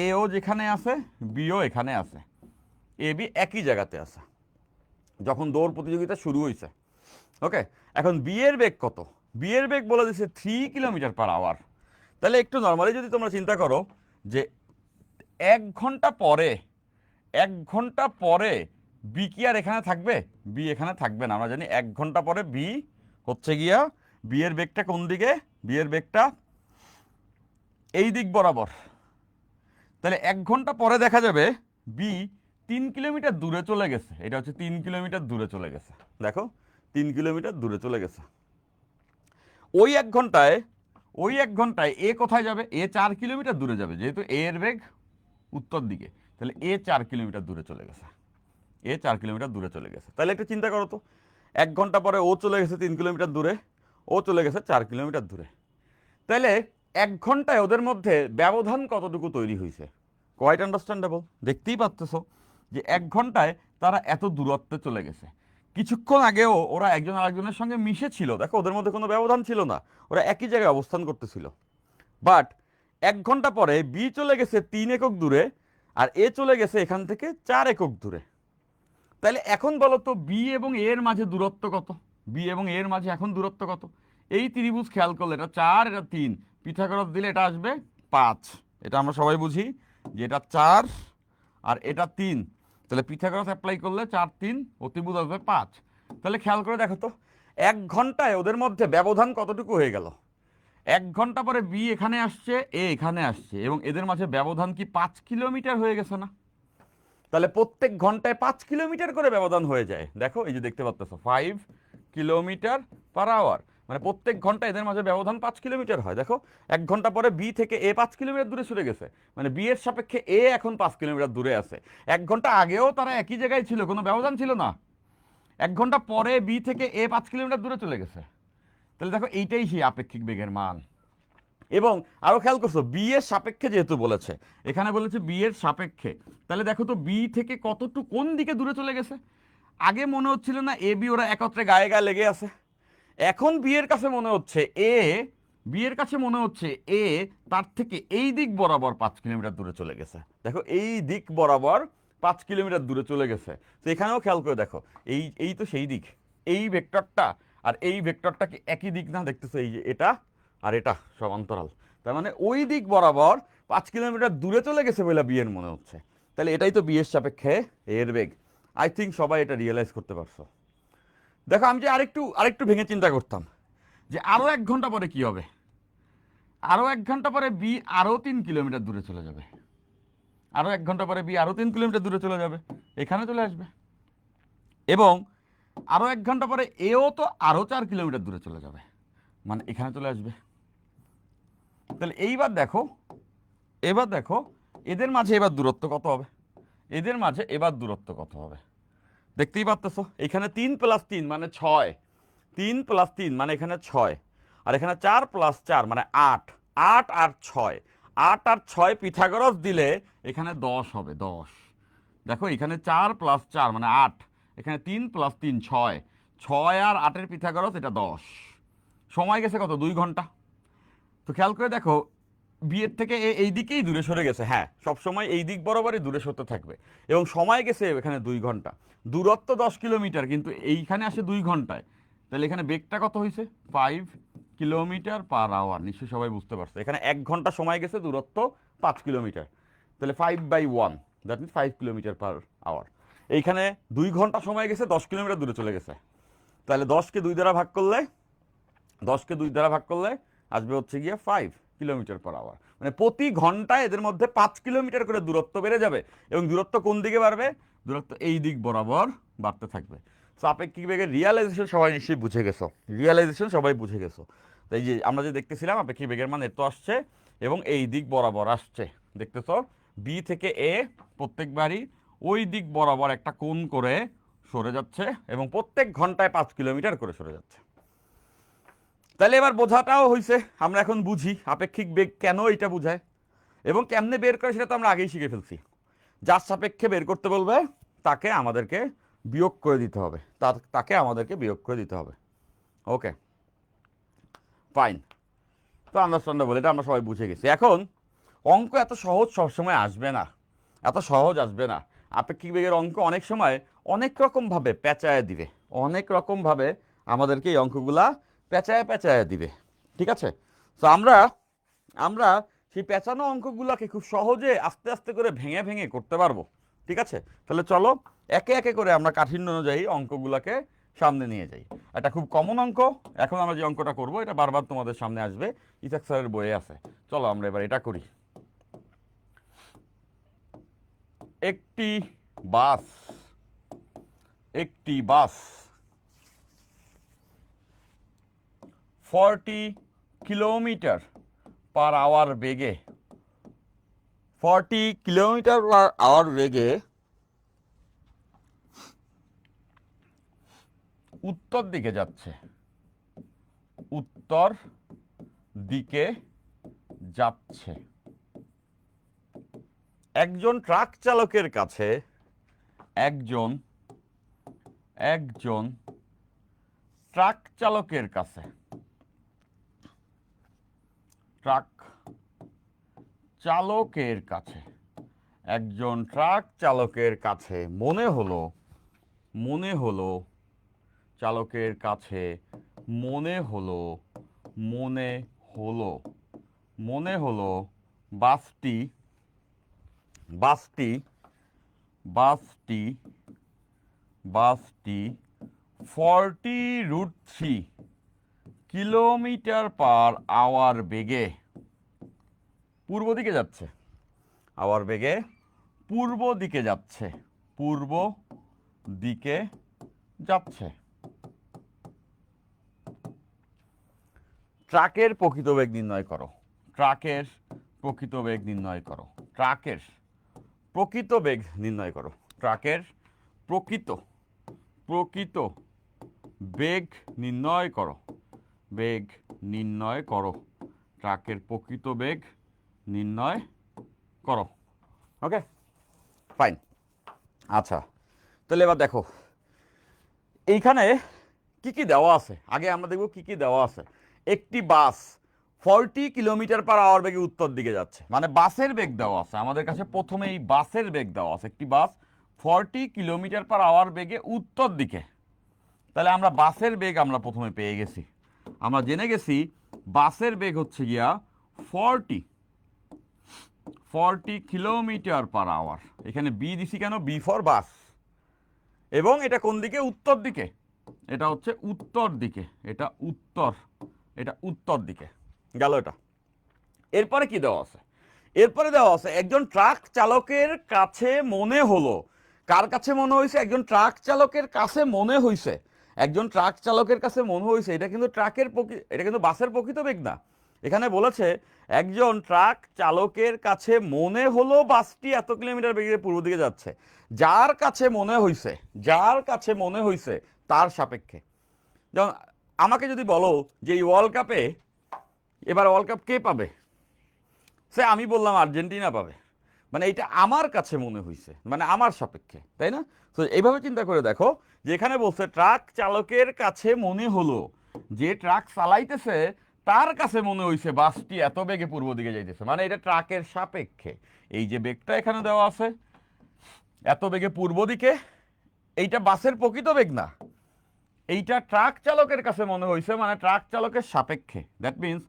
এও যেখানে আছে বিও এখানে আছে, এ বি একই জায়গাতে আছে। যখন দৌড় প্রতিযোগিতা শুরু হয়েছে। ওকে, এখন বি এর বেগ কত? বি এর বেগ বলে দিচ্ছে 3 কিলোমিটার পার আওয়ার। তাহলে একটু নর্মালি যদি তোমরা চিন্তা করো যে 1 ঘন্টা পরে বি কি আর এখানে থাকবে? বি এখানে থাকবে না। আমরা জানি 1 ঘন্টা পরে বি হচ্ছে গিয়া, বি এর বেগটা কোন দিকে? বি এর বেগটা এই দিক বরাবর। তাহলে 1 ঘন্টা পরে দেখা যাবে বি 3 কিলোমিটার দূরে চলে গেছে। এটা হচ্ছে 3 কিলোমিটার দূরে চলে গেছে। দেখো 3 কিলোমিটার দূরে চলে গেছে। ওই 1 ঘন্টায় এ কোথায় যাবে? এ 4 কিলোমিটার দূরে যাবে, যেহেতু এ এর বেগ উত্তর দিকে। তাহলে এ 4 কিলোমিটার দূরে চলে গেছে। এ 4 কিলোমিটার দূরে চলে গেছে। তাহলে একটু চিন্তা করো তো, 1 ঘন্টা পরে ও চলে গেছে 3 কিলোমিটার দূরে, ও চলে গেছে 4 কিলোমিটার দূরে। তাহলে 1 ঘন্টায় ওদের মধ্যে ব্যবধান কতটুকু তৈরি হয়েছে? Quite understandable. দেখতেই পাচ্তেছো যে 1 ঘন্টায় তারা এত দূরত্বে চলে গেছে। কিছুক্ষণ আগেও ওরা একজন আরেকজনের সঙ্গে মিশে ছিল, দেখো ওদের মধ্যে কোনো ব্যবধান ছিল না, ওরা একই জায়গায় অবস্থান করতেছিল। বাট 1 ঘন্টা পরে বি চলে গেছে 3 একক দূরে, আর এ চলে গেছে এখান থেকে 4 একক দূরে। তাহলে এখন বলো তো বি এবং এর মাঝে দূরত্ব কত? বি এবং এর মাঝে এখন দূরত্ব কত? এই ত্রিভুজ খেয়াল করলে এটা 4, এটা 3, পিথাগোরাস দিলে এটা আসবে 5। এটা আমরা সবাই বুঝি যে এটা 4 আর এটা 3। তাহলে পিথাগোরাস অ্যাপ্লাই করলে 4, 3 অতিভুজ আসবে 5। তাহলে খেয়াল করে দেখো তো 1 ঘন্টায় ওদের মধ্যে ব্যবধান কতটুকু হয়ে গেল? 1 ঘন্টা পরে বি এখানে আসছে, এ এখানে আসছে, এবং এদের মাঝে ব্যবধান কি 5 কিলোমিটার হয়ে গেছে না? তাহলে প্রত্যেক ঘন্টায় 5 কিলোমিটার করে ব্যবধান হয়ে যায়। দেখো এই যে দেখতে পাচ্ছ 5 কিলোমিটার পার আওয়ার, মানে প্রত্যেক ঘন্টায় এদের মাঝে ব্যবধান 5 কিলোমিটার হয়। দেখো 1 ঘন্টা পরে বি থেকে এ 5 কিলোমিটার দূরে সরে গেছে, মানে বি এর সাপেক্ষে এ এখন 5 কিলোমিটার দূরে আছে। 1 ঘন্টা আগেও তারা একই জায়গায় ছিল, কোনো ব্যবধান ছিল না। 1 ঘন্টা পরে বি থেকে এ 5 কিলোমিটার দূরে চলে গেছে। তাহলে দেখো এইটাই সেই আপেক্ষিক বেগের মান। এবং আরো খেয়াল করছো বি এর সাপেক্ষে যেহেতু বলেছে, এখানে বলেছে বি এর সাপেক্ষে, তাহলে দেখো তো বি থেকে কতটুকু কোন দিকে দূরে চলে গেছে। আগে মনে হচ্ছিল না এ বি ওরা একত্রে গায়ে গায়ে লেগে আছে, এখন বি এর কাছে মনে হচ্ছে এ, বি এর কাছে মনে হচ্ছে এ তার থেকে এই দিক বরাবর 5 কিলোমিটার দূরে চলে গেছে। দেখো এই দিক বরাবর 5 কিলোমিটার দূরে চলে গেছে। তো এখানেও খেয়াল করে দেখো এই এই তো সেই দিক, এই ভেক্টরটা আর এই ভেক্টরটা কি একই দিক না? দেখতেছো এই যে এটা আর এটা সমান্তরাল, তার মানে ওই দিক বরাবর 5 কিলোমিটার দূরে চলে গেছে বলে বি এর মনে হচ্ছে। তাহলে এটাই তো বি এর সাপেক্ষে এর বেগ। আই থিঙ্ক সবাই এটা রিয়েলাইজ করতে পারছো। দেখো আমি যে আরেকটু আরেকটু ভেঙে চিন্তা করতাম যে আরো 1 ঘন্টা পরে কি হবে। আরো 1 ঘন্টা পরে বি আরো 3 কিলোমিটার দূরে চলে যাবে। আরো 1 ঘন্টা পরে বি আরো 3 কিলোমিটার দূরে চলে যাবে, এখানে চলে আসবে। এবং আরো 1 ঘন্টা পরে এও তো আরো 4 কিলোমিটার দূরে চলে যাবে, মানে এখানে চলে আসবে। তাহলে এবার দেখো এদের মাঝে এবার দূরত্ব কত হবে? এদের মাঝে এবার দূরত্ব কত হবে দেখতেই পাচ্তেছো। এখানে 3 + 3 মানে 6, 3 + 3 মানে এখানে 6, আর এখানে 4 + 4 মানে 8, 8 আর 6, 8 আর 6 পিথাগোরাস দিলে এখানে 10 হবে, 10। দেখো এখানে 4 + 4 মানে 8, এখানে 3 + 3 6, 6 আর 8-এর পিথাগোরাস এটা 10। সময় গেছে কত? 2 ঘন্টা। তো খেয়াল করে দেখো বিয়ের থেকে এই দিকেই দূরে সরে গেছে। হ্যাঁ, সবসময় এই দিক বরাবরই দূরে সরতে থাকবে, এবং সময় গেছে এখানে 2 ঘন্টা। দূরত্ব 10 কিলোমিটার, কিন্তু এইখানে আসে 2 ঘন্টায়। তাহলে এখানে বেগটা কত হয়েছে? 5 কিলোমিটার পার আওয়ার। নিশ্চয়ই সবাই বুঝতে পারছে এখানে 1 ঘন্টা সময় গেছে, দূরত্ব 5 কিলোমিটার। তাহলে 5/1, that means 5 kilometre per hour. এইখানে 2 ঘন্টা সময় গেছে, 10 কিলোমিটার দূরে চলে গেছে। তাহলে 10কে 2 দ্বারা ভাগ করলে, 10কে 2 দ্বারা ভাগ করলে আসবে হচ্ছে গিয়ে 5 কিলোমিটার পার আওয়ার। মানে প্রতি ঘন্টায় এদের মধ্যে 5 কিলোমিটার করে দূরত্ব বেড়ে যাবে, এবং দূরত্ব কোন দিকে বাড়বে? দূরত্ব এই দিক বরাবর বাড়তে থাকবে। সো আপেক্ষিক বেগের রিয়ালাইজেশন সবাই নিশ্চয়ই বুঝে গেছো, রিয়ালাইজেশন সবাই বুঝে গেছো। তাই যে আমরা যে দেখতেছিলাম আপেক্ষিক বেগের মান এত আসছে এবং এই দিক বরাবর আসছে, দেখতেছো বি থেকে এ প্রত্যেকবারই ওই দিক বরাবর একটা কোণ করে সরে যাচ্ছে, এবং প্রত্যেক ঘন্টায় 5 কিলোমিটার করে সরে যাচ্ছে। তাহলে এবার বোঝাটাও হয়েছে, আমরা এখন বুঝি আপেক্ষিক বেগ কেন এটা বোঝায় এবং কেমনে বের করে সেটা তো আমরা আগেই শিখে ফেলছি। যার সাপেক্ষে বের করতে বলবে তাকে আমাদেরকে বিয়োগ করে দিতে হবে, তাকে আমাদেরকে বিয়োগ করে দিতে হবে। Okay fine. তো আন্ডারস্ট্যান্ডেবল, এটা আমরা সবাই বুঝে গেছি। এখন অঙ্ক এত সহজ সবসময় আসবে না, এত সহজ আসবে না। আপেক্ষিক বেগের অঙ্ক অনেক সময় অনেক রকমভাবে পেঁচায় দিবে, অনেক রকমভাবে আমাদেরকে এই অঙ্কগুলা পেঁচায় পেঁচায় দিবে, ঠিক আছে? তো আমরা আমরা সেই পেঁচানো অঙ্কগুলোকে খুব সহজে আস্তে আস্তে করে ভেঙে ভেঙে করতে পারবো, ঠিক আছে? তাহলে চলো একে একে করে আমরা কাঠিন্য অনুযায়ী অঙ্কগুলোকে সামনে নিয়ে যাই। এটা খুব কমন অঙ্ক। এখন আমরা যে অঙ্কটা করব এটা বারবার তোমাদের সামনে আসবে, ইসাক স্যারের বইয়ে আছে। চলো আমরা এবার এটা করি। একটি বাস 40 কিলোমিটার পার আওয়ার বেগে 40 কিলোমিটার পার আওয়ার বেগে উত্তর দিকে যাচ্ছে, উত্তর দিকে যাচ্ছে। একজন ট্রাক চালকের কাছে একজন ট্রাক চালকের কাছে একজন ট্রাক চালকের কাছে মনে হলো বাসটি 40√3 কিলোমিটার পার আওয়ার বেগে পূর্ব দিকে যাচ্ছে, আওয়ার বেগে পূর্ব দিকে যাচ্ছে। ট্রাকের প্রকৃত বেগ নির্ণয় করো। ট্রাকের প্রকৃত বেগ নির্ণয় করো। ট্রাকের প্রকৃত বেগ নির্ণয় করো। ট্রাকের প্রকৃত বেগ নির্ণয় করো। বেগ নির্ণয় করো। ট্রাকের প্রকৃত বেগ নির্ণয় করো। ওকে, ফাইন। আচ্ছা, তাহলে এবার দেখো এইখানে কি কি দেওয়া আছে। আগে আমরা দেখব কি কি দেওয়া আছে। একটি বাস 40 কিলোমিটার পার আওয়ার বেগে উত্তর দিকে যাচ্ছে, মানে বাসের বেগ দেওয়া আছে আমাদের কাছে। প্রথমে এই বাসের বেগ দেওয়া আছে, একটি বাস 40 কিলোমিটার পার আওয়ার বেগে উত্তর দিকে। তাহলে আমরা বাসের বেগ আমরা প্রথমে পেয়ে গেছি। আমরা জেনে গেছি বাসের বেগ হচ্ছে গিয়া 40 কিলোমিটার পার আওয়ার। এখানে বি দিছি কেন? বি ফর বাস। এবং এটা কোন দিকে? উত্তর দিকে। এটা হচ্ছে উত্তর দিকে, এটা উত্তর দিকে গেল এটা। এরপরে কি দেওয়া আছে? এরপরে দেওয়া আছে একজন ট্রাক চালকের কাছে মনে হলো। কার কাছে মনে হয়েছে? একজন ট্রাক চালকের কাছে মনে হয়েছে। একজন ট্রাক চালকের কাছে মনে হয়েছে। এটা কিন্তু এটা কিন্তু বাসের প্রকৃত বেগ না। এখানে বলেছে একজন ট্রাক চালকের কাছে মনে হলো বাসটি এত কিলোমিটার বেগে পূর্ব দিকে যাচ্ছে। যার কাছে মনে হয়েছে তার সাপেক্ষে। যেমন আমাকে যদি বলো যে এই ওয়ার্ল্ড কাপে এবার ওয়ার্ল্ড কাপ কে পাবে, সে আমি বললাম আর্জেন্টিনা পাবে, মানে এটা আমার কাছে মনে হয়েছে, মানে আমার সাপেক্ষে, তাই না? তো এইভাবে চিন্তা করে দেখো যে এখানে বলছে ট্রাক চালকের কাছে মনে হলো, যে ট্রাক চালাইতেছে তার কাছে মনে হয়েছে বাসটি এত বেগে পূর্ব দিকে যাইতেছে, মানে এটা ট্রাকের সাপেক্ষে। এই যে বেগটা এখানে দেওয়া আছে এত বেগে পূর্ব দিকে, এইটা বাসের প্রকৃত বেগ না, এইটা ট্রাক চালকের কাছে মনে হয়েছে, মানে ট্রাক চালকের সাপেক্ষে। দ্যাট মিনস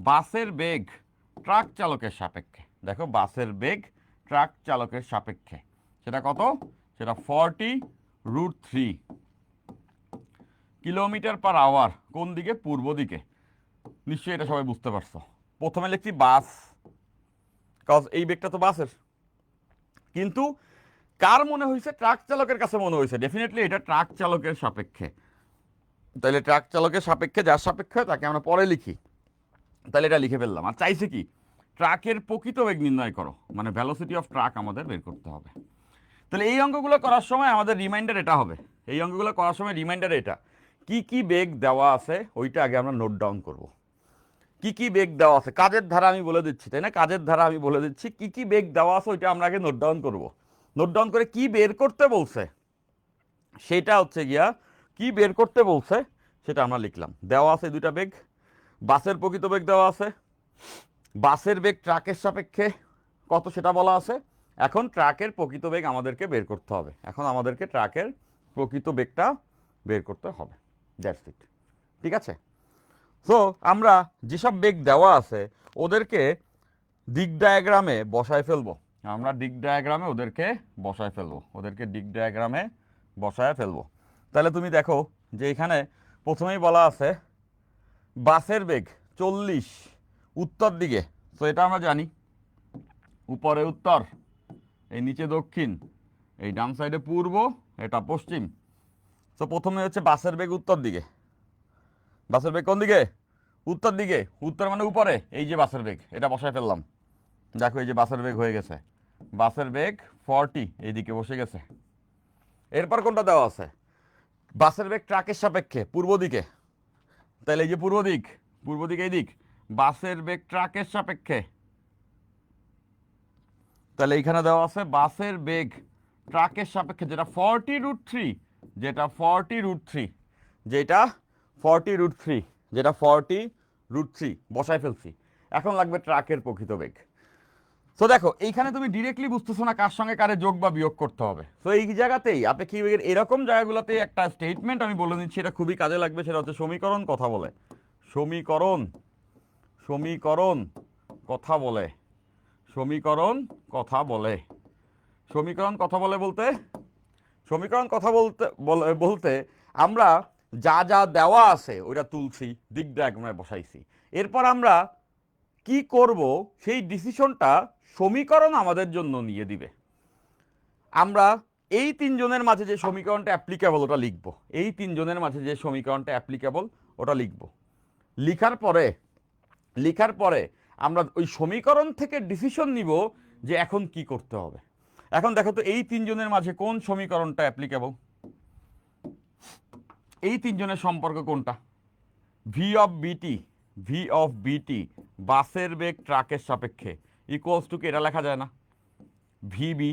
বাসের বেগ ট্রাক চালকের সাপেক্ষে। দেখো বাসের বেগ ট্রাক চালকের সাপেক্ষে সেটা কত? সেটা 40√3 কিলোমিটার পার আওয়ার। কোন দিকে? পূর্ব দিকে। নিশ্চয়ই এটা সবাই বুঝতে পারছো। প্রথমে লিখছি বাস, কজ এই বেগটা তো বাসের। কিন্তু কার মনে হয়েছে? ট্রাক চালকের কাছে মনে হয়েছে। ডেফিনেটলি এটা ট্রাক চালকের সাপেক্ষে। তাহলে ট্রাক চালকের সাপেক্ষে যার সাপেক্ষে তাকে আমরা পরে লিখি। তাহলে এটা লিখে ফেললাম। আর চাইছে কি? ট্রাকের প্রকৃত বেগ নির্ণয় করো, মানে ভেলোসিটি অফ ট্রাক আমাদের বের করতে হবে। তাহলে এই অঙ্কগুলো করার সময় আমাদের রিমাইন্ডার এটা হবে। এই অঙ্কগুলো করার সময় রিমাইন্ডার এটা, কি কি বেগ দেওয়া আছে ওইটা আগে আমরা নোট ডাউন করব। কি কি বেগ দেওয়া আছে, কাজের ধারা আমি বলে দিচ্ছি, তাই না? কাজের ধারা আমি বলে দিচ্ছি, কি কি বেগ দেওয়া আছে ওইটা আমরা আগে নোট ডাউন করব। নোট ডাউন করে কি বের করতে বলছে সেটা হচ্ছে গিয়া, কি বের করতে বলছে সেটা আমরা লিখলাম। দেওয়া আছে দুইটা বেগ, বাসের প্রকৃত বেগ দেওয়া আছে, বাসের বেগ ট্রাকের সাপেক্ষে কত সেটা বলা আছে, এখন ট্রাকের প্রকৃত বেগ আমাদেরকে বের করতে হবে, এখন আমাদেরকে ট্রাকের প্রকৃত বেগটা বের করতে হবে, দ্যাটস ইট। ঠিক আছে, সো আমরা যেসব বেগ দেওয়া আছে ওদেরকে দিক ডায়াগ্রামে বসায় ফেলবো, আমরা দিক ডায়াগ্রামে ওদেরকে বসায় ফেলবো, ওদেরকে দিক ডায়াগ্রামে বসায় ফেলবো। তাহলে তুমি দেখো যে এখানে প্রথমেই বলা আছে বাসের বেগ 40 উত্তর দিকে, তো এটা আমরা জানি, উপরে উত্তর, এই নিচে দক্ষিণ, এই ডান সাইডে পূর্ব, এটা পশ্চিম। তো প্রথমে হচ্ছে বাসের বেগ উত্তর দিকে, বাসের বেগ কোন দিকে? উত্তর দিকে, উত্তর মানে উপরে, এই যে বাসের বেগ এটা বসায় ফেললাম, দেখো এই যে বাসের বেগ হয়ে গেছে, বাসের বেগ 40 এইদিকে বসে গেছে। এরপর কোনটা দেওয়া আছে? বাসের বেগ ট্রাকের সাপেক্ষে পূর্ব দিকে, তাহলে এই যে পূর্ব দিক, পূর্ব দিক এই দিক, বাসের বেগ ট্রাকের সাপেক্ষে, তাহলে এইখানে দেওয়া আছে বাসের বেগ ট্রাকের সাপেক্ষে, যেটা 40√3, যেটা 40√3, যেটা 40√3, যেটা 40√3 বসায় ফেলছি। এখন লাগবে ট্রাকের প্রকৃত বেগ। তো দেখো এইখানে তুমি ডিরেক্টলি বুঝতেছো না কার সঙ্গে কারে যোগ বা বিয়োগ করতে হবে। তো এই জায়গাতেই আপেক্ষিক বেগের এরকম জায়গাগুলোতে একটা স্টেটমেন্ট আমি বলে দিচ্ছি, এটা খুবই কাজে লাগবে, সেটা হচ্ছে সমীকরণ কথা বলে, সমীকরণ, সমীকরণ কথা বলে, সমীকরণ কথা বলে, সমীকরণ কথা বলে বলতে, সমীকরণ কথা বলতে বলতে আমরা যা যা দেওয়া আছে ওইটা তুলছি, দিক ডায়াগ্রামে বসাইছি, এরপর আমরা কি করব সেই ডিসিশনটা সমীকরণ আমাদের জন্য নিয়ে দিবে। আমরা এই তিনজনের মাঝে যে সমীকরণটা অ্যাপ্লিকেবল ওটা লিখব, এই তিনজনের মাঝে যে সমীকরণটা অ্যাপ্লিকেবল ওটা লিখব, লিখার পরে আমরা ওই সমীকরণ থেকে ডিসিশন নিব যে এখন কি করতে হবে। এখন দেখো তো এই তিনজনের মাঝে কোন সমীকরণটা অ্যাপ্লিকেবল, এই তিনজনের সম্পর্ক কোনটা? ভি অফ বিটি, ভি অফ বিটি বাসের বেগ ট্রাকের সাপেক্ষে ইকুয়ালস টু কি এটা লেখা যায় না? ভিবি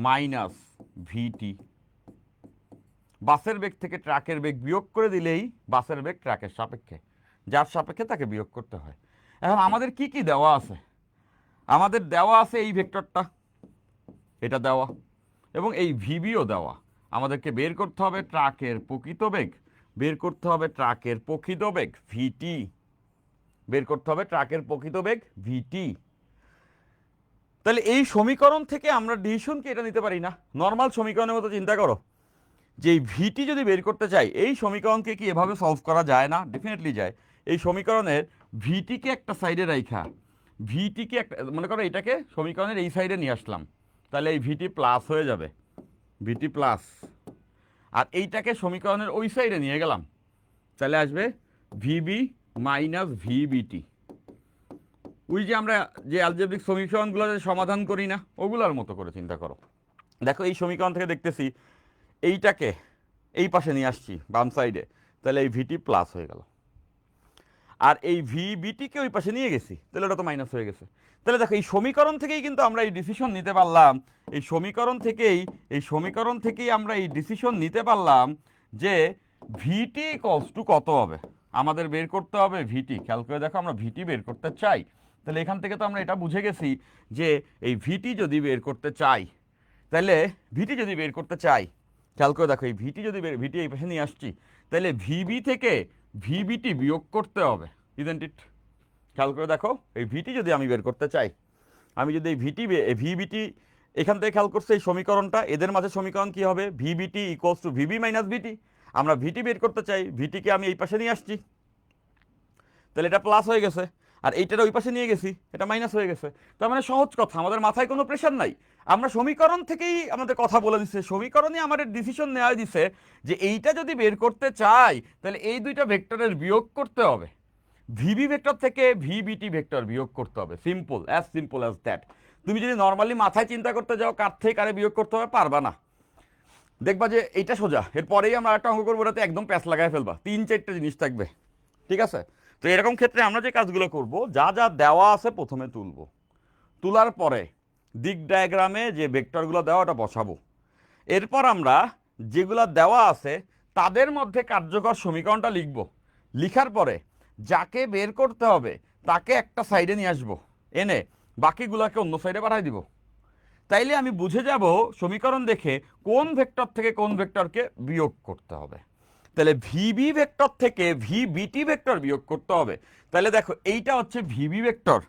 মাইনাস ভিটি, বাসের বেগ থেকে ট্রাকের বেগ বিয়োগ করে দিলেই বাসের বেগ ট্রাকের সাপেক্ষে, যার সাপেক্ষে তাকে বিয়োগ করতে হয়। এখন আমাদের কি কি দেওয়া আছে? আমাদের দেওয়া আছে এই ভেক্টরটা, এটা দেওয়া, এবং এই ভিবিও দেওয়া। আমাদেরকে বের করতে হবে ট্রাকের প্রকৃত বেগ, বের করতে হবে ট্রাকের প্রকৃত বেগ ভিটি, বের করতে হবে ট্রাকের প্রকৃত বেগ ভিটি। তাহলে এই সমীকরণ থেকে আমরা ডিসিশন কি এটা নিতে পারি না? নর্মাল সমীকরণের মতো চিন্তা করো, যে ভিটি যদি বের করতে চাই, এই সমীকরণকে কি এভাবে সলভ করা যায় না? ডেফিনেটলি যায়। এই সমীকরণের ভিটিকে একটা সাইডে রাখা, ভিটিকে একটা, মনে করো এটাকে সমীকরণের এই সাইডে নিয়ে আসলাম, তাহলে এই ভিটি প্লাস হয়ে যাবে, ভিটি প্লাস। আর এইটাকে সমীকরণের ওই সাইডে নিয়ে গেলাম, তাহলে আসবে ভিবি মাইনাস ভিবিটি। ওই যে আমরা যে অ্যালজেব্রিক সমীকরণগুলো সমাধান করি না, ওগুলোর মতো করে চিন্তা করো। দেখো এই সমীকরণ থেকে দেখতেছি এইটাকে এই পাশে নিয়ে আসছি বাম সাইডে, তাহলে এই ভিটি প্লাস হয়ে গেল, আর এই ভিবিটিকে ওই পাশে নিয়ে গেছি, তাহলে ওটা তো মাইনাস হয়ে গেছে। তাহলে দেখো এই সমীকরণ থেকেই কিন্তু আমরা এই ডিসিশন নিতে পারলাম, এই সমীকরণ থেকেই আমরা এই ডিসিশন নিতে পারলাম যে ভিটি ইকুয়ালস টু কত হবে। আমাদের বের করতে হবে ভিটি, খেয়াল করে দেখো আমরা ভিটি বের করতে চাই, তাহলে এখান থেকে তো আমরা এটা বুঝে গেছি যে এই ভিটি যদি বের করতে চাই, তাহলে ভিটি যদি বের করতে চাই, খেয়াল করে দেখো এই ভিটি যদি ভিটি এই পাশে নিয়ে আসছি, তাহলে ভিবি থেকে ভিবিটি বিয়োগ করতে হবে, ইজন্ট ইট? খেয়াল করে দেখো এই ভিটি যদি আমি বের করতে চাই, আমি যদি এই ভিবিটি এখান থেকে খেয়াল করছি এই সমীকরণটা, এদের মাঝে সমীকরণ কি হবে? ভিবিটি ইকুয়ালস টু ভিবি মাইনাস ভিটি। আমরা ভিটি বের করতে চাই, ভিটিকে আমি এই পাশে নিয়ে আসছি, তাহলে এটা প্লাস হয়ে গেছে, আর এইটার ওই পাশে নিয়ে গেছি, এটা মাইনাস হয়ে গেছে। তার মানে সহজ কথা, আমাদের মাথায় কোনো প্রেশার নাই, আমরা সমীকরণ থেকেই আমাদের কথা বলে দিচ্ছে, সমীকরণে আমাদের ডিসিশন নেওয়া দিছে যে এইটা যদি বের করতে চাই তাহলে এই দুইটা ভেক্টরের বিয়োগ করতে হবে, ভিবি ভেক্টর থেকে ভিবিটি ভেক্টর বিয়োগ করতে হবে, সিম্পল অ্যাজ দ্যাট। তুমি যদি নর্মালি মাথায় চিন্তা করতে যাও কার থেকে কারে বিয়োগ করতে হবে, পারবা না। দেখবা যে এইটা সোজা, এরপরেই আমরা একটা অঙ্ক করবো, ওটাতে একদম প্যাচ লাগাই ফেলবা, 3-4টে জিনিস থাকবে, ঠিক আছে? তো এরকম ক্ষেত্রে আমরা যে কাজগুলো করব, যা যা দেওয়া আছে প্রথমে তুলব, তোলার পরে দিক ডায়াগ্রামে যে ভেক্টরগুলো দেওয়া ওটা বসাবো, এরপর আমরা যেগুলো দেওয়া আছে তাদের মধ্যে কার্যকর সমীকরণটা লিখব, লিখার পরে যাকে বের করতে হবে তাকে একটা সাইডে নিয়ে আসবো, এনে বাকিগুলোকে অন্য সাইডে পাঠাই দিব, তাইলে আমি বুঝে যাব সমীকরণ দেখে কোন ভেক্টর থেকে কোন ভেক্টরকে বিয়োগ করতে হবে। তাহলে ভিবি ভেক্টর থেকে ভিবিটি ভেক্টর বিয়োগ করতে হবে। তাহলে দেখো এইটা হচ্ছে ভিবি ভেক্টর,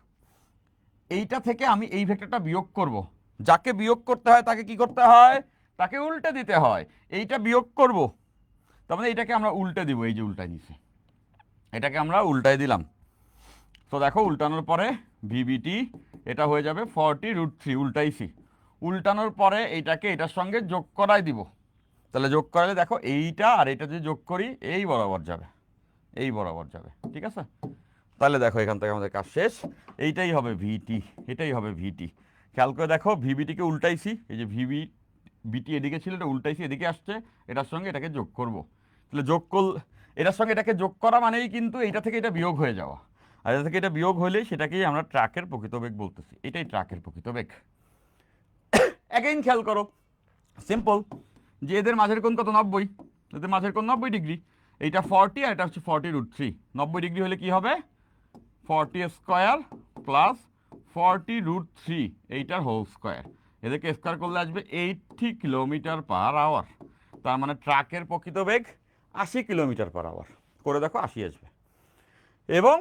এইটা থেকে আমি এই ভেক্টরটা বিয়োগ করব। যাকে বিয়োগ করতে হয় তাকে কি করতে হয়? তাকে উল্টে দিতে হয়। এইটা বিয়োগ করব, তার মানে এটাকে আমরা উল্টে দিব, এই যে উল্টাই দিছি, এটাকে আমরা উল্টাই দিলাম। তো দেখো উল্টানোর পরে ভিবিটি এটা হয়ে যাবে 40√3, উল্টাইছি। উল্টানোর পরে এইটাকে এটার সঙ্গে যোগ করাই দিব। তাহলে যোগ করালে দেখো এইটা আর এটা যদি যোগ করি এই বরাবর যাবে, এই বরাবর যাবে, ঠিক আছে? তাহলে দেখো এখান থেকে আমাদের কাজ শেষ। এইটাই হবে ভিটি, এটাই হবে ভিটি। খেয়াল করে দেখো ভিবিটিকে উল্টাইছি, এই যে বিটি এদিকে ছিল, এটা উল্টাইছি, এদিকে আসছে, এটার সঙ্গে এটাকে যোগ করব। তাহলে যোগ করলে এটার সঙ্গে এটাকে যোগ করা মানেই কিন্তু এটা থেকে এটা বিয়োগ হয়ে যাওয়া, আর এটা থেকে এটা বিয়োগ হলেই সেটাকেই আমরা ট্রাকের প্রকৃত বেগ বলতেছি। এটাই ট্রাকের প্রকৃত বেগ। অ্যাগেইন খেয়াল করো, সিম্পল, যে এদের মাঝের কোণ কত? 90। এদের মাঝের কোণ 90°। এইটা 40 আর এটা হচ্ছে 40√3। 90° হলে কি হবে? 40² প্লাস 40√3, এইটার হোল স্কোয়ার। এদেরকে স্কোয়ার করলে আসবে 80 km/h। তার মানে ট্রাকের প্রকৃত বেগ 80 km/h। করে দেখো 80 আসবে। এবং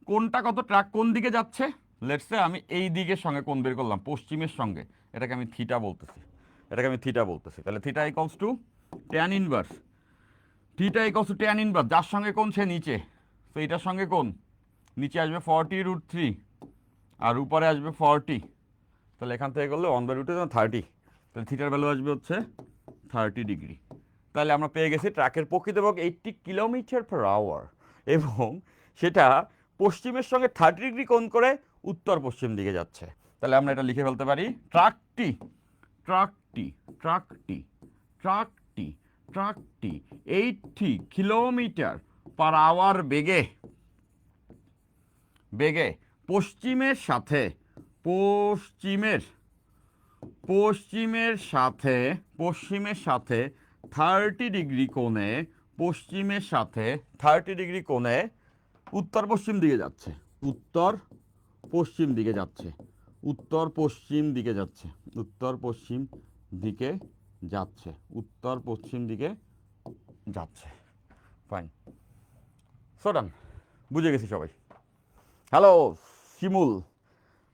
কোনটা কত, ট্রাক কোন দিকে যাচ্ছে? লেটস সে আমি এই দিকের সঙ্গে কোণ বের করলাম, পশ্চিমের সঙ্গে, এটাকে আমি থিটা বলতেছি, এটাকে আমি থিটা বলতেছি। তাহলে theta equals to tan inverse, theta equals to tan inverse, যার সঙ্গে কোণ সে নিচে, তো এটার সঙ্গে কোণ নিচে আসবে 40√3 আর উপরে আসবে 40। তাহলে এখান থেকে করলে 1/√30, তাহলে থিটার ভ্যালু আসবে হচ্ছে 30°। তাহলে আমরা পেয়ে গেছি ট্রাকের প্রকৃত বেগ 80 km/h, এবং সেটা পশ্চিমের সঙ্গে 30° কোণ করে উত্তর পশ্চিম দিকে যাচ্ছে। তাহলে আমরা এটা লিখে ফেলতে পারি, ট্রাকটি ট্রাকটি ট্রাকটি ট্রাকটি ট্রাকটি 80 km/h বেগে বেগে পশ্চিমের সাথে পশ্চিমের পশ্চিমের সাথে পশ্চিমের সাথে 30° কোণে, পশ্চিমের সাথে 30° কোণে উত্তর পশ্চিম দিকে যাচ্ছে, উত্তর পশ্চিম দিকে যাচ্ছে, উত্তর পশ্চিম দিকে যাচ্ছে, উত্তর পশ্চিম দিকে যাচ্ছে, উত্তর পশ্চিম দিকে যাচ্ছে। ফাইন, সো ডান, বুঝে গেছি সবাই। হ্যালো শিমুল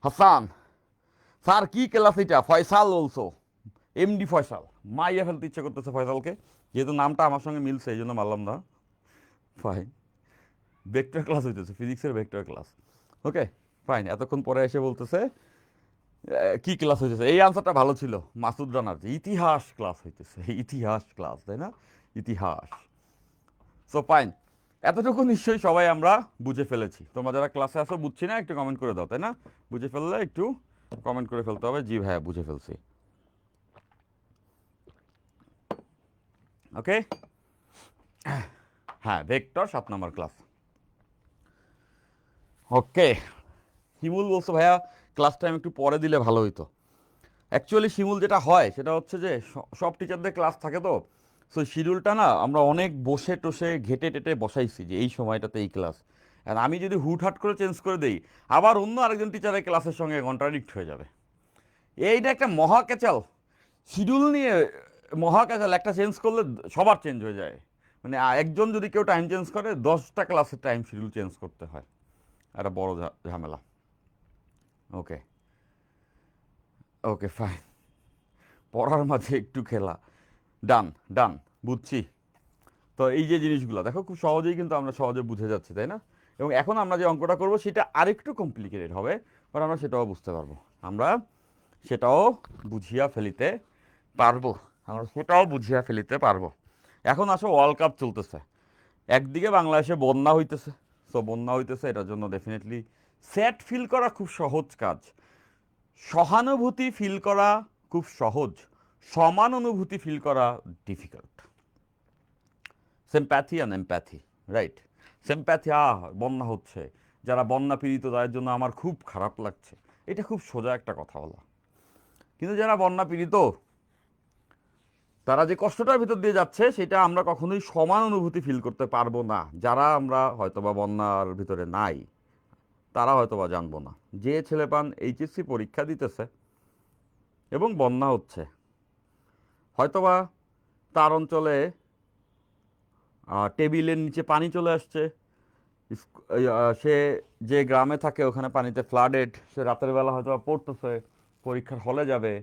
হাসান স্যার, কি ক্লাস এটা? ফয়সাল বলছো, এমডি ফয়সাল। মাইয়া ফেলতে ইচ্ছে করতেছে ফয়সালকে, যেহেতু নামটা আমার সঙ্গে মিলছে এই জন্য মারলাম না। ফাইন, ভেক্টর ক্লাস হইতেছে, ফিজিক্সের ভেক্টর ক্লাস। ওকে ফাইন, এতক্ষণ পরে এসে বলতেছে কি ক্লাস হইতেছে। এই আনসারটা ভালো ছিল মাসুদ রানার, যে ইতিহাস ক্লাস হইতেছে, ইতিহাস ক্লাস, তাই না? ইতিহাস। সো ফাইন, এতটুকু নিশ্চয়ই সবাই আমরা বুঝে ফেলেছি। তোমরা যারা ক্লাসে আসো বুঝছি না একটু কমেন্ট করে দাও, তাই না? বুঝে ফেললে একটু কমেন্ট করে ফেলতে হবে, জি ভাইয়া বুঝে ফেলছি। ওকে, হ্যাঁ ভেক্টর 7 নম্বর ক্লাস। ওকে, শিমুল বলছো ভাইয়া ক্লাস টাইম একটু পরে দিলে ভালো হইতো। অ্যাকচুয়ালি শিমুল যেটা হয় সেটা হচ্ছে যে সব টিচারদের ক্লাস থাকে, তো সো শিডিউলটা না আমরা অনেক বসে টসে ঘেটে টেটে বসাইছি যে এই সময়টাতে এই ক্লাস। আর আমি যদি হুটহাট করে চেঞ্জ করে দেই, আবার অন্য আরেকজন টিচারের ক্লাসের সঙ্গে কন্ট্রাডিক্ট হয়ে যাবে। এইটা একটা মহা ক্যাচাল, শিডিউল নিয়ে মহা ক্যাচাল। একটা চেঞ্জ করলে সবার চেঞ্জ হয়ে যায়, মানে একজন যদি কেউ টাইম চেঞ্জ করে 10টা ক্লাসের টাইম শিডিউল চেঞ্জ করতে হয়, একটা বড় ঝামেলা। ওকে ওকে ফাইন, পড়ার মাঝে একটু খেলা, ডান ডান, বুঝছি। তো এই যে জিনিসগুলো দেখো খুব সহজেই কিন্তু আমরা সহজে বুঝে যাচ্ছি, তাই না? এবং এখন আমরা যে অঙ্কটা করব সেটা আরেকটু কমপ্লিকেটেড হবে, বাট আমরা সেটাও বুঝতে পারবো, আমরা সেটাও বুঝিয়া ফেলিতে পারবো, আমরা সেটাও বুঝিয়া ফেলিতে পারবো। এখন আসো ওয়ার্ল্ড কাপ চলতেছে, একদিকে বাংলাদেশে বন্যা হইতেছে, সো বন্যা হইতেছে, এটার জন্য ডেফিনেটলি স্যাড ফিল করা খুব সহজ কাজ, সহানুভূতি ফিল করা খুব সহজ, সমান অনুভূতি ফিল করা difficult. Sympathy and empathy, right? Sympathy, বন্যা হচ্ছে, যারা বন্যা পীড়িত তাদের জন্য আমার খুব খারাপ লাগছে, এটা খুব সোজা একটা কথা বলা। কিন্তু যারা বন্যা পীড়িত তারা যে কষ্টটার ভিতর দিয়ে যাচ্ছে সেটা আমরা কখনোই সমান অনুভূতি ফিল করতে পারবো না। যারা আমরা হয়তোবা বন্যার ভিতরে নাই তারা হয়তোবা জানবো না। যে ছেলেপান এইচএসসি পরীক্ষা দিতেছে এবং বন্যা হচ্ছে, হয়তোবা তার অঞ্চলে টেবিলের নিচে পানি চলে আসছে, সে যে গ্রামে থাকে ওখানে পানিতে ফ্লাডেড, সে রাতের বেলা হয়তো পড়তেছে, পরীক্ষার হলে যাবে।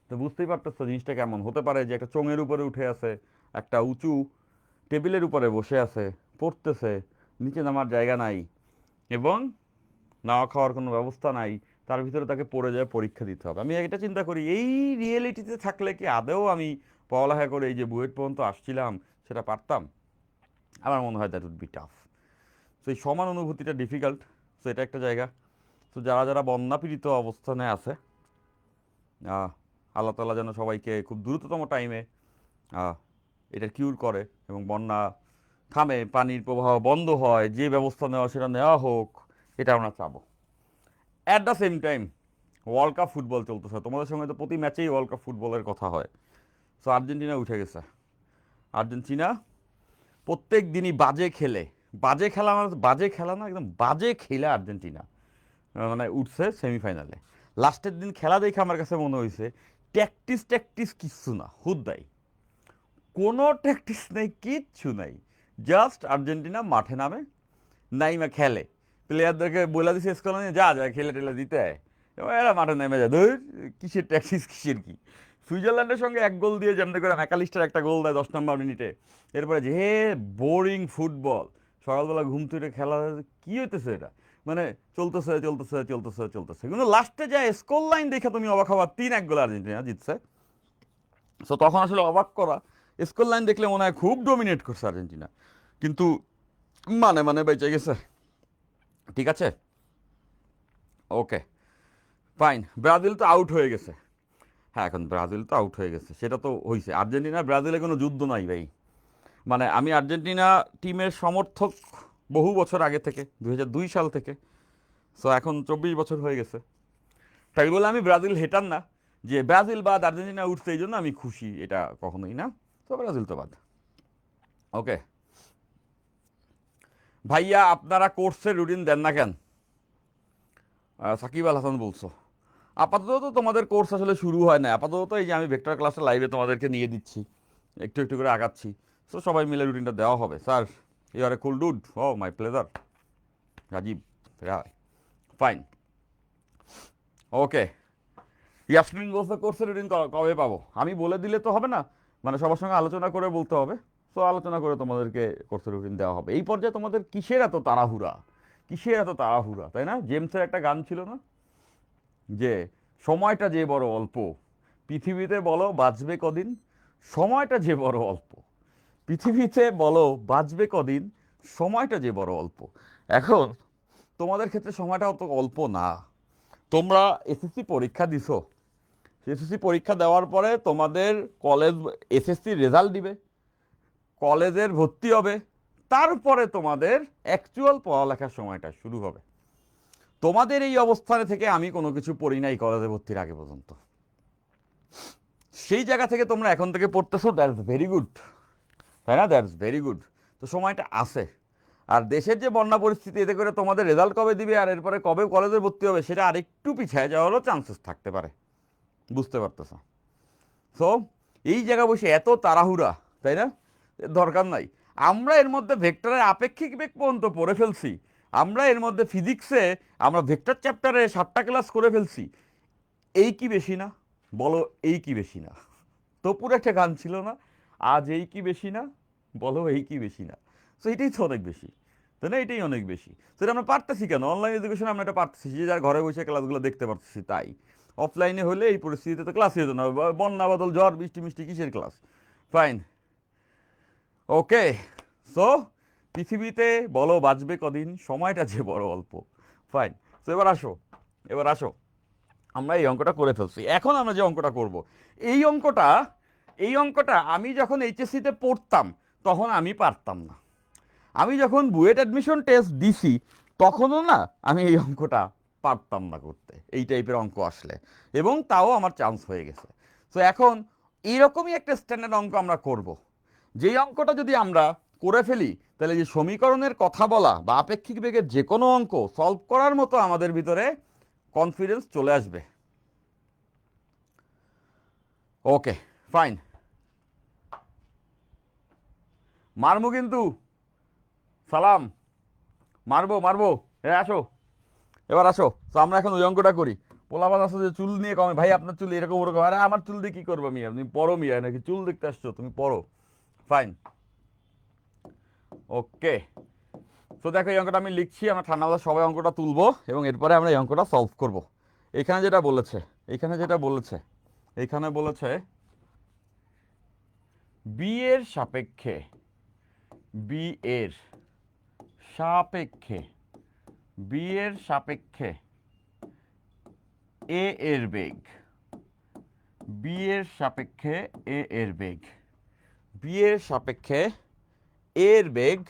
তো বুঝতেই পারতেছো জিনিসটা কেমন হতে পারে, যে একটা চোঙের উপরে উঠে আছে, একটা উঁচু টেবিলের উপরে বসে আছে, পড়তেছে, নিচে নামার জায়গা নাই এবং নাওয়া খাওয়ার কোনো ব্যবস্থা নাই, তার ভিতরে তাকে পড়ে যায় পরীক্ষা দিতে হবে। আমি এটা চিন্তা করি, এই রিয়েলিটিতে থাকলে কি আদৌ আমি পড়ালেখা করে এই যে বুয়েট পর্যন্ত আসছিলাম সেটা পারতাম? আমার মনে হয় দ্যাট উড বি টাফ। তো এই সমান অনুভূতিটা ডিফিকাল্ট। তো এটা একটা জায়গা। তো যারা যারা বন্যাপীড়িত অবস্থানে আছে, আল্লাহ তাআলা যেন সবাইকে খুব দ্রুততম টাইমে এটা কিউর করে এবং বন্যা থামে, পানির প্রবাহ বন্ধ হয়, যে ব্যবস্থা নেওয়া সেটা নেওয়া হোক, এটা আমরা চাবো। At the same time world cup football চলতেছে, তোমাদের সঙ্গে তো প্রতি ম্যাচেই ওয়ার্ল্ড কাপ ফুটবলের কথা হয়। সো আর্জেন্টিনা উঠে গেছে। আর্জেন্টিনা প্রত্যেক দিনই বাজে খেলে, বাজে খেলা মানে বাজে খেলা না, একদম বাজে খেলে আর্জেন্টিনা মানে উঠছে সেমিফাইনালে। লাস্টের দিন খেলা দেখে আমার কাছে মনে হয়েছে ট্যাকটিস ট্যাকটিস কিচ্ছু না, হুদ্দাই কোনো ট্যাকটিস নেই, কিচ্ছু নাই, জাস্ট আর্জেন্টিনা মাঠে নামে, নাইমা খেলে, প্লেয়ারদেরকে বলে দিছে স্কোর নিয়ে যা যা খেলে টেলে দিতে হয়, এবং এরা মাঠে নেমে যায়। ধর কিসের ট্যাকটিস কিসের কি। সুইজারল্যান্ডের সঙ্গে এক গোল দিয়ে যেমন করে ম্যাকালিস্টার একটা গোল দেয় 10 নম্বর মিনিটে, এরপরে যে বোরিং ফুটবল, সকালবেলা ঘুম থেকে খেলা, কি হইতেছে এটা, মানে চলতেছে চলতেছে চলতেছে চলতেছে, কিন্তু লাস্টে যায় স্কোর লাইন দেখে তুমি অবাক হবা, 3-1 গোল আর্জেন্টিনা জিতছে। সো তখন আসলে অবাক করা, স্কোর লাইন দেখলে মনে হয় খুব ডমিনেট করছে আর্জেন্টিনা, কিন্তু মানে মানে বেঁচে গেছে। ঠিক আছে, ওকে ফাইন। ব্রাজিল তো আউট হয়ে গেছে। হ্যাঁ, এখন ব্রাজিল তো আউট হয়ে গেছে, সেটা তো হয়েছে। আর্জেন্টিনা ব্রাজিলে কোনো যুদ্ধ নাই ভাই। মানে আমি আর্জেন্টিনা টিমের সমর্থক বহু বছর আগে থেকে, 2002 সাল থেকে। সো এখন 24 বছর হয়ে গেছে। তাই বলে আমি ব্রাজিল হেটার না, যে ব্রাজিল বাদ আর্জেন্টিনা উঠছে এই জন্য আমি খুশি, এটা কখনোই না। তো ব্রাজিল তো বাদ। ওকে ভাইয়া, আপনারা কোর্সের রুটিন দেন না কেন? সাকিব আল হাসান বলছো। আপাতত তো তোমাদের কোর্স আসলে শুরু হয় না, আপাতত এই যে আমি ভেক্টর ক্লাসে লাইভে তোমাদেরকে নিয়ে দিচ্ছি, একটু একটু করে আগাচ্ছি। সো সবাই মিলে রুটিনটা দেওয়া হবে। Sir you are a cool dude, oh my pleasure Rajib, fine, okay. Yasmin বলছে কোর্সের রুটিন কবে পাবো? আমি বলে দিলে তো হবে না, মানে সবার সঙ্গে আলোচনা করে বলতে হবে। সো আলোচনা করে তোমাদেরকে কোর্সের রুটিন দেওয়া হবে। এই পর্যায়ে তোমাদের কিসের এত তাড়াহুড়া, কিসের এত তাড়াহুড়া, তাই না? জেমসের একটা গান ছিল না, যে সময়টা যে বড় অল্প, পৃথিবীতে বলো বাঁচবে কদিন, সময়টা যে বড় অল্প, পৃথিবীতে বলো বাঁচবে কদিন, সময়টা যে বড় অল্প। এখন তোমাদের ক্ষেত্রে সময়টা অত অল্প না। তোমরা এসএসসি পরীক্ষা দিছো, এসএসসি পরীক্ষা দেওয়ার পরে তোমাদের কলেজ এসএসসি রেজাল্ট দিবে, কলেজের ভর্তি হবে, তারপরে তোমাদের অ্যাকচুয়াল পড়ালেখার সময়টা শুরু হবে। তোমাদের এই অবস্থানে থেকে আমি কোনো কিছু পড়ি নাই কলেজে ভর্তির আগে পর্যন্ত। সেই জায়গা থেকে তোমরা এখন থেকে পড়তেছো, দ্যাটস ভেরি গুড, তাই না? That's very good. তো সময়টা আছে। আর দেশের যে বন্যা পরিস্থিতি, এতে করে তোমাদের রেজাল্ট কবে দিবে আর এরপরে কবে কলেজে ভর্তি হবে সেটা আরেকটু পিছিয়ে যাওয়ারও চান্সেস থাকতে পারে, বুঝতে পারতেছ? সো এই জায়গা বসে এত তাড়াহুড়া, তাই না? এর দরকার নাই। আমরা এর মধ্যে ভেক্টরের আপেক্ষিক বেগ পর্যন্ত পড়ে ফেলছি, আমরা এর মধ্যে ফিজিক্সে আমরা ভেক্টর চ্যাপ্টারে 7টা ক্লাস করে ফেলছি। এই কি বেশি না? বলো, এই কি বেশি না? তপুর একটা গান ছিল না, আজ এই কি বেশি না, বলো এই কি বেশি না? তো এটাই তো অনেক বেশি, তাই না? এটাই অনেক বেশি। সেটা আমরা পারতেছি কেন? অনলাইন এডুকেশনে আমরা এটা পারতেছি, যে যার ঘরে বসে ক্লাসগুলো দেখতে পারতেছি তাই। অফলাইনে হলে এই পরিস্থিতিতে তো ক্লাসই হতো না, বন্যা বাদল ঝড় বৃষ্টি মিষ্টি কিসের ক্লাস? ফাইন, ওকে। সো পৃথিবীতে বলো বাঁচবে কদিন, সময়টা যে বড় অল্প। ফাইন। তো এবার আসো, এবার আসো, আমরা এই অঙ্কটা করে ফেলছি। এখন আমরা যে অঙ্কটা করব, এই অঙ্কটা, এই অঙ্কটা আমি যখন এইচএসসিতে পড়তাম তখন আমি পারতাম না। আমি যখন বুয়েট অ্যাডমিশন টেস্ট দিছি তখনও না আমি এই অঙ্কটা পারতাম না করতে, এই টাইপের অঙ্ক আসলে, এবং তাও আমার চান্স হয়ে গেছে। তো এখন এইরকমই একটা স্ট্যান্ডার্ড অঙ্ক আমরা করব, যেই অঙ্কটা যদি আমরা করে ফেলি তাহলে যে সমীকরণের কথা বলা বা আপেক্ষিক বেগের যে কোনো অঙ্ক সলভ করার মতো আমাদের ভিতরে কনফিডেন্স চলে আসবে। ওকে ফাইন, মারবো কিন্তু, সালাম, মারবো মারবো। আসো, এবার আসো। তো আমরা এখন ওই অঙ্কটা করি। পোলাপান আসো যে চুল নিয়ে কমে, ভাই আপনার চুল এরকম ওরকম, আরে আমার চুল দিয়ে কি করবো মিয়া, তুমি পড়ো মিয়া, নাকি চুল দেখতে আসছো, তুমি পড়ো। ফাইন, ওকে। তো দেখো এই অঙ্কটা আমি লিখছি, আমরা ঠান্ডা মাথায় সবাই অঙ্কটা তুলবো এবং এরপরে আমরা এই অঙ্কটা সলভ করব। এখানে যেটা বলেছে, এখানে যেটা বলেছে, এখানে বলেছে বি এর সাপেক্ষে, বি এর সাপেক্ষে, বি এর সাপেক্ষে এ এর বেগ, বি এর সাপেক্ষে এ এর বেগ, বি এর সাপেক্ষে এর বেগ,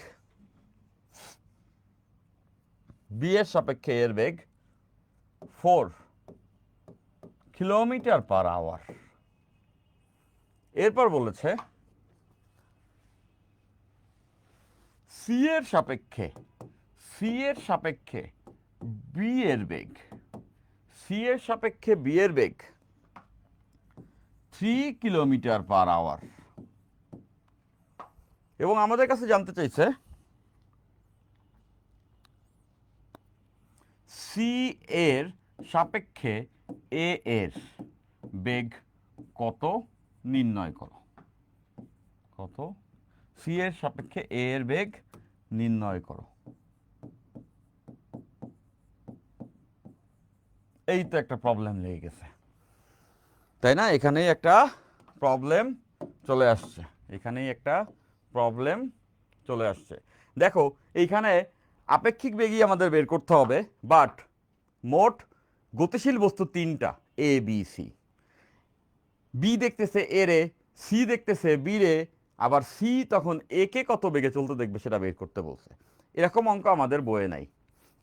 বি এর সাপেক্ষে এর বেগ 4 কিলোমিটার পার আওয়ার। এরপর বলেছে সি এর সাপেক্ষে, সি এর সাপেক্ষে বি এর বেগ, সি এর সাপেক্ষে বি এর বেগ 3 কিলোমিটার পার আওয়ার। এবং আমাদের কাছে জানতে চাইছে সি এর সাপেক্ষে এ এর বেগ কত নির্ণয় করো, কত, সি এর সাপেক্ষে এ এর বেগ নির্ণয় করো। এই তো একটা প্রবলেম লেগে গেছে, তাই না? এখানেই একটা প্রবলেম চলে আসছে, এখানেই একটা প্রবলেম চলে আসছে। দেখো এইখানে আপেক্ষিক বেগই আমাদের বের করতে হবে, বাট মোট গতিশীল বস্তু তিনটা, এ বি সি। বি দেখতেছে এ রে, সি দেখতেছে বি রে, আবার সি তখন এ কে কত বেগে চলতে দেখবে সেটা বের করতে বলছে। এরকম অঙ্ক আমাদের বইয়ে নাই,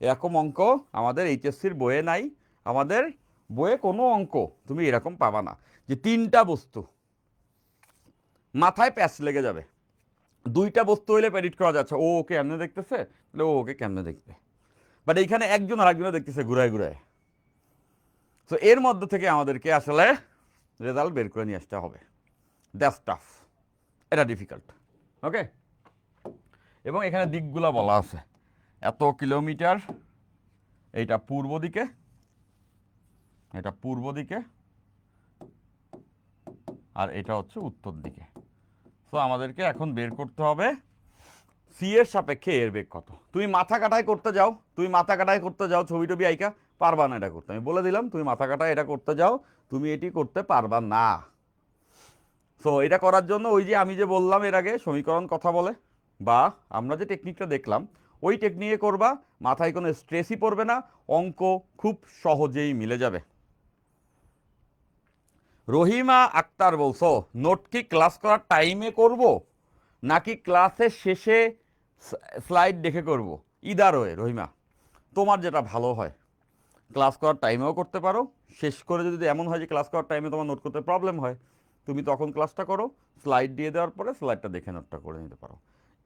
এরকম অঙ্ক আমাদের এইচএসসির বইয়ে নাই। আমাদের বইয়ে কোনো অঙ্ক তুমি এরকম পাবা না যে তিনটা বস্তু, মাথায় প্যাচ লেগে যাবে। দুইটা বস্তু হইলে প্রেডিক্ট করা যাচ্ছে ও ওকে কেমনে দেখতেছে, তাহলে ও ওকে কেমনে দেখবে। বাট এইখানে একজন আর একজনে দেখতেছে ঘুরায় ঘুরায়। তো এর মধ্যে থেকে আমাদেরকে আসলে রেজাল্ট বের করে নিয়ে আসতে হবে। দ্যাটস টাফ, এটা ডিফিকাল্ট। ওকে, এবং এখানে দিকগুলো বলা আছে, এত কিলোমিটার, এইটা পূর্ব দিকে, এটা পূর্ব দিকে, আর এটা হচ্ছে উত্তর দিকে। তো আমাদেরকে এখন বের করতে হবে সি এর সাপেক্ষে এর বেগ কত। তুমি মাথা কাটাই করতে যাও, তুমি মাথা কাটাই করতে যাও, ছবি টবি আইকা পারবা না এটা করতে, আমি বলে দিলাম। তুমি মাথা কাটাই এটা করতে যাও, তুমি এটি করতে পারবা না। সো এটা করার জন্য ওই যে আমি যে বললাম এর আগে সমীকরণ কথা বলে, বা আমরা যে টেকনিকটা দেখলাম ওই টেকনিকে করবা, মাথায় কোনো স্ট্রেসই পড়বে না, অঙ্ক খুব সহজেই মিলে যাবে। রহিমা আক্তার বলছো নোট কি ক্লাস করার টাইমে করব নাকি ক্লাসের শেষে স্লাইড দেখে করব? ইদার ওয়ে রহিমা, তোমার যেটা ভালো হয়। ক্লাস করার টাইমেও করতে পারো, শেষ করে যদি এমন হয় যে ক্লাস করার টাইমে তোমার নোট করতে প্রবলেম হয়, তুমি তখন ক্লাসটা করো, স্লাইড দিয়ে দেওয়ার পরে স্লাইডটা দেখে নোটটা করে নিতে পারো।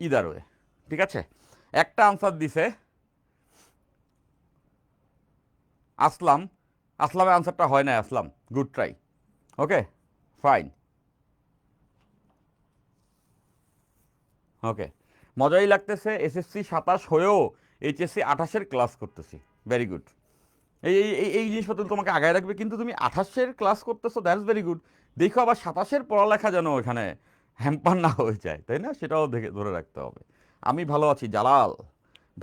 ইদার ওয়ে ঠিক আছে। একটা আনসার দিছে আসলাম, আসলামের আনসারটা হয় না, আসলাম গুড ট্রাই। ওকে ফাইন, ওকে। মজাই লাগতেছে, এসএসসি 27 হয়েও এইচএসসি 28-এর ক্লাস করতেছি, ভেরি গুড। এই এই এই এই জিনিসপত্র তোমাকে আগায় রাখবে, কিন্তু তুমি 28-এর ক্লাস করতেছো, দ্যাটস ভেরি গুড। দেখো আবার 27-এর পড়ালেখা যেন এখানে হ্যাম্পার না হয়ে যায়, তাই না? সেটাও দেখে ধরে রাখতে হবে। আমি ভালো আছি জালাল।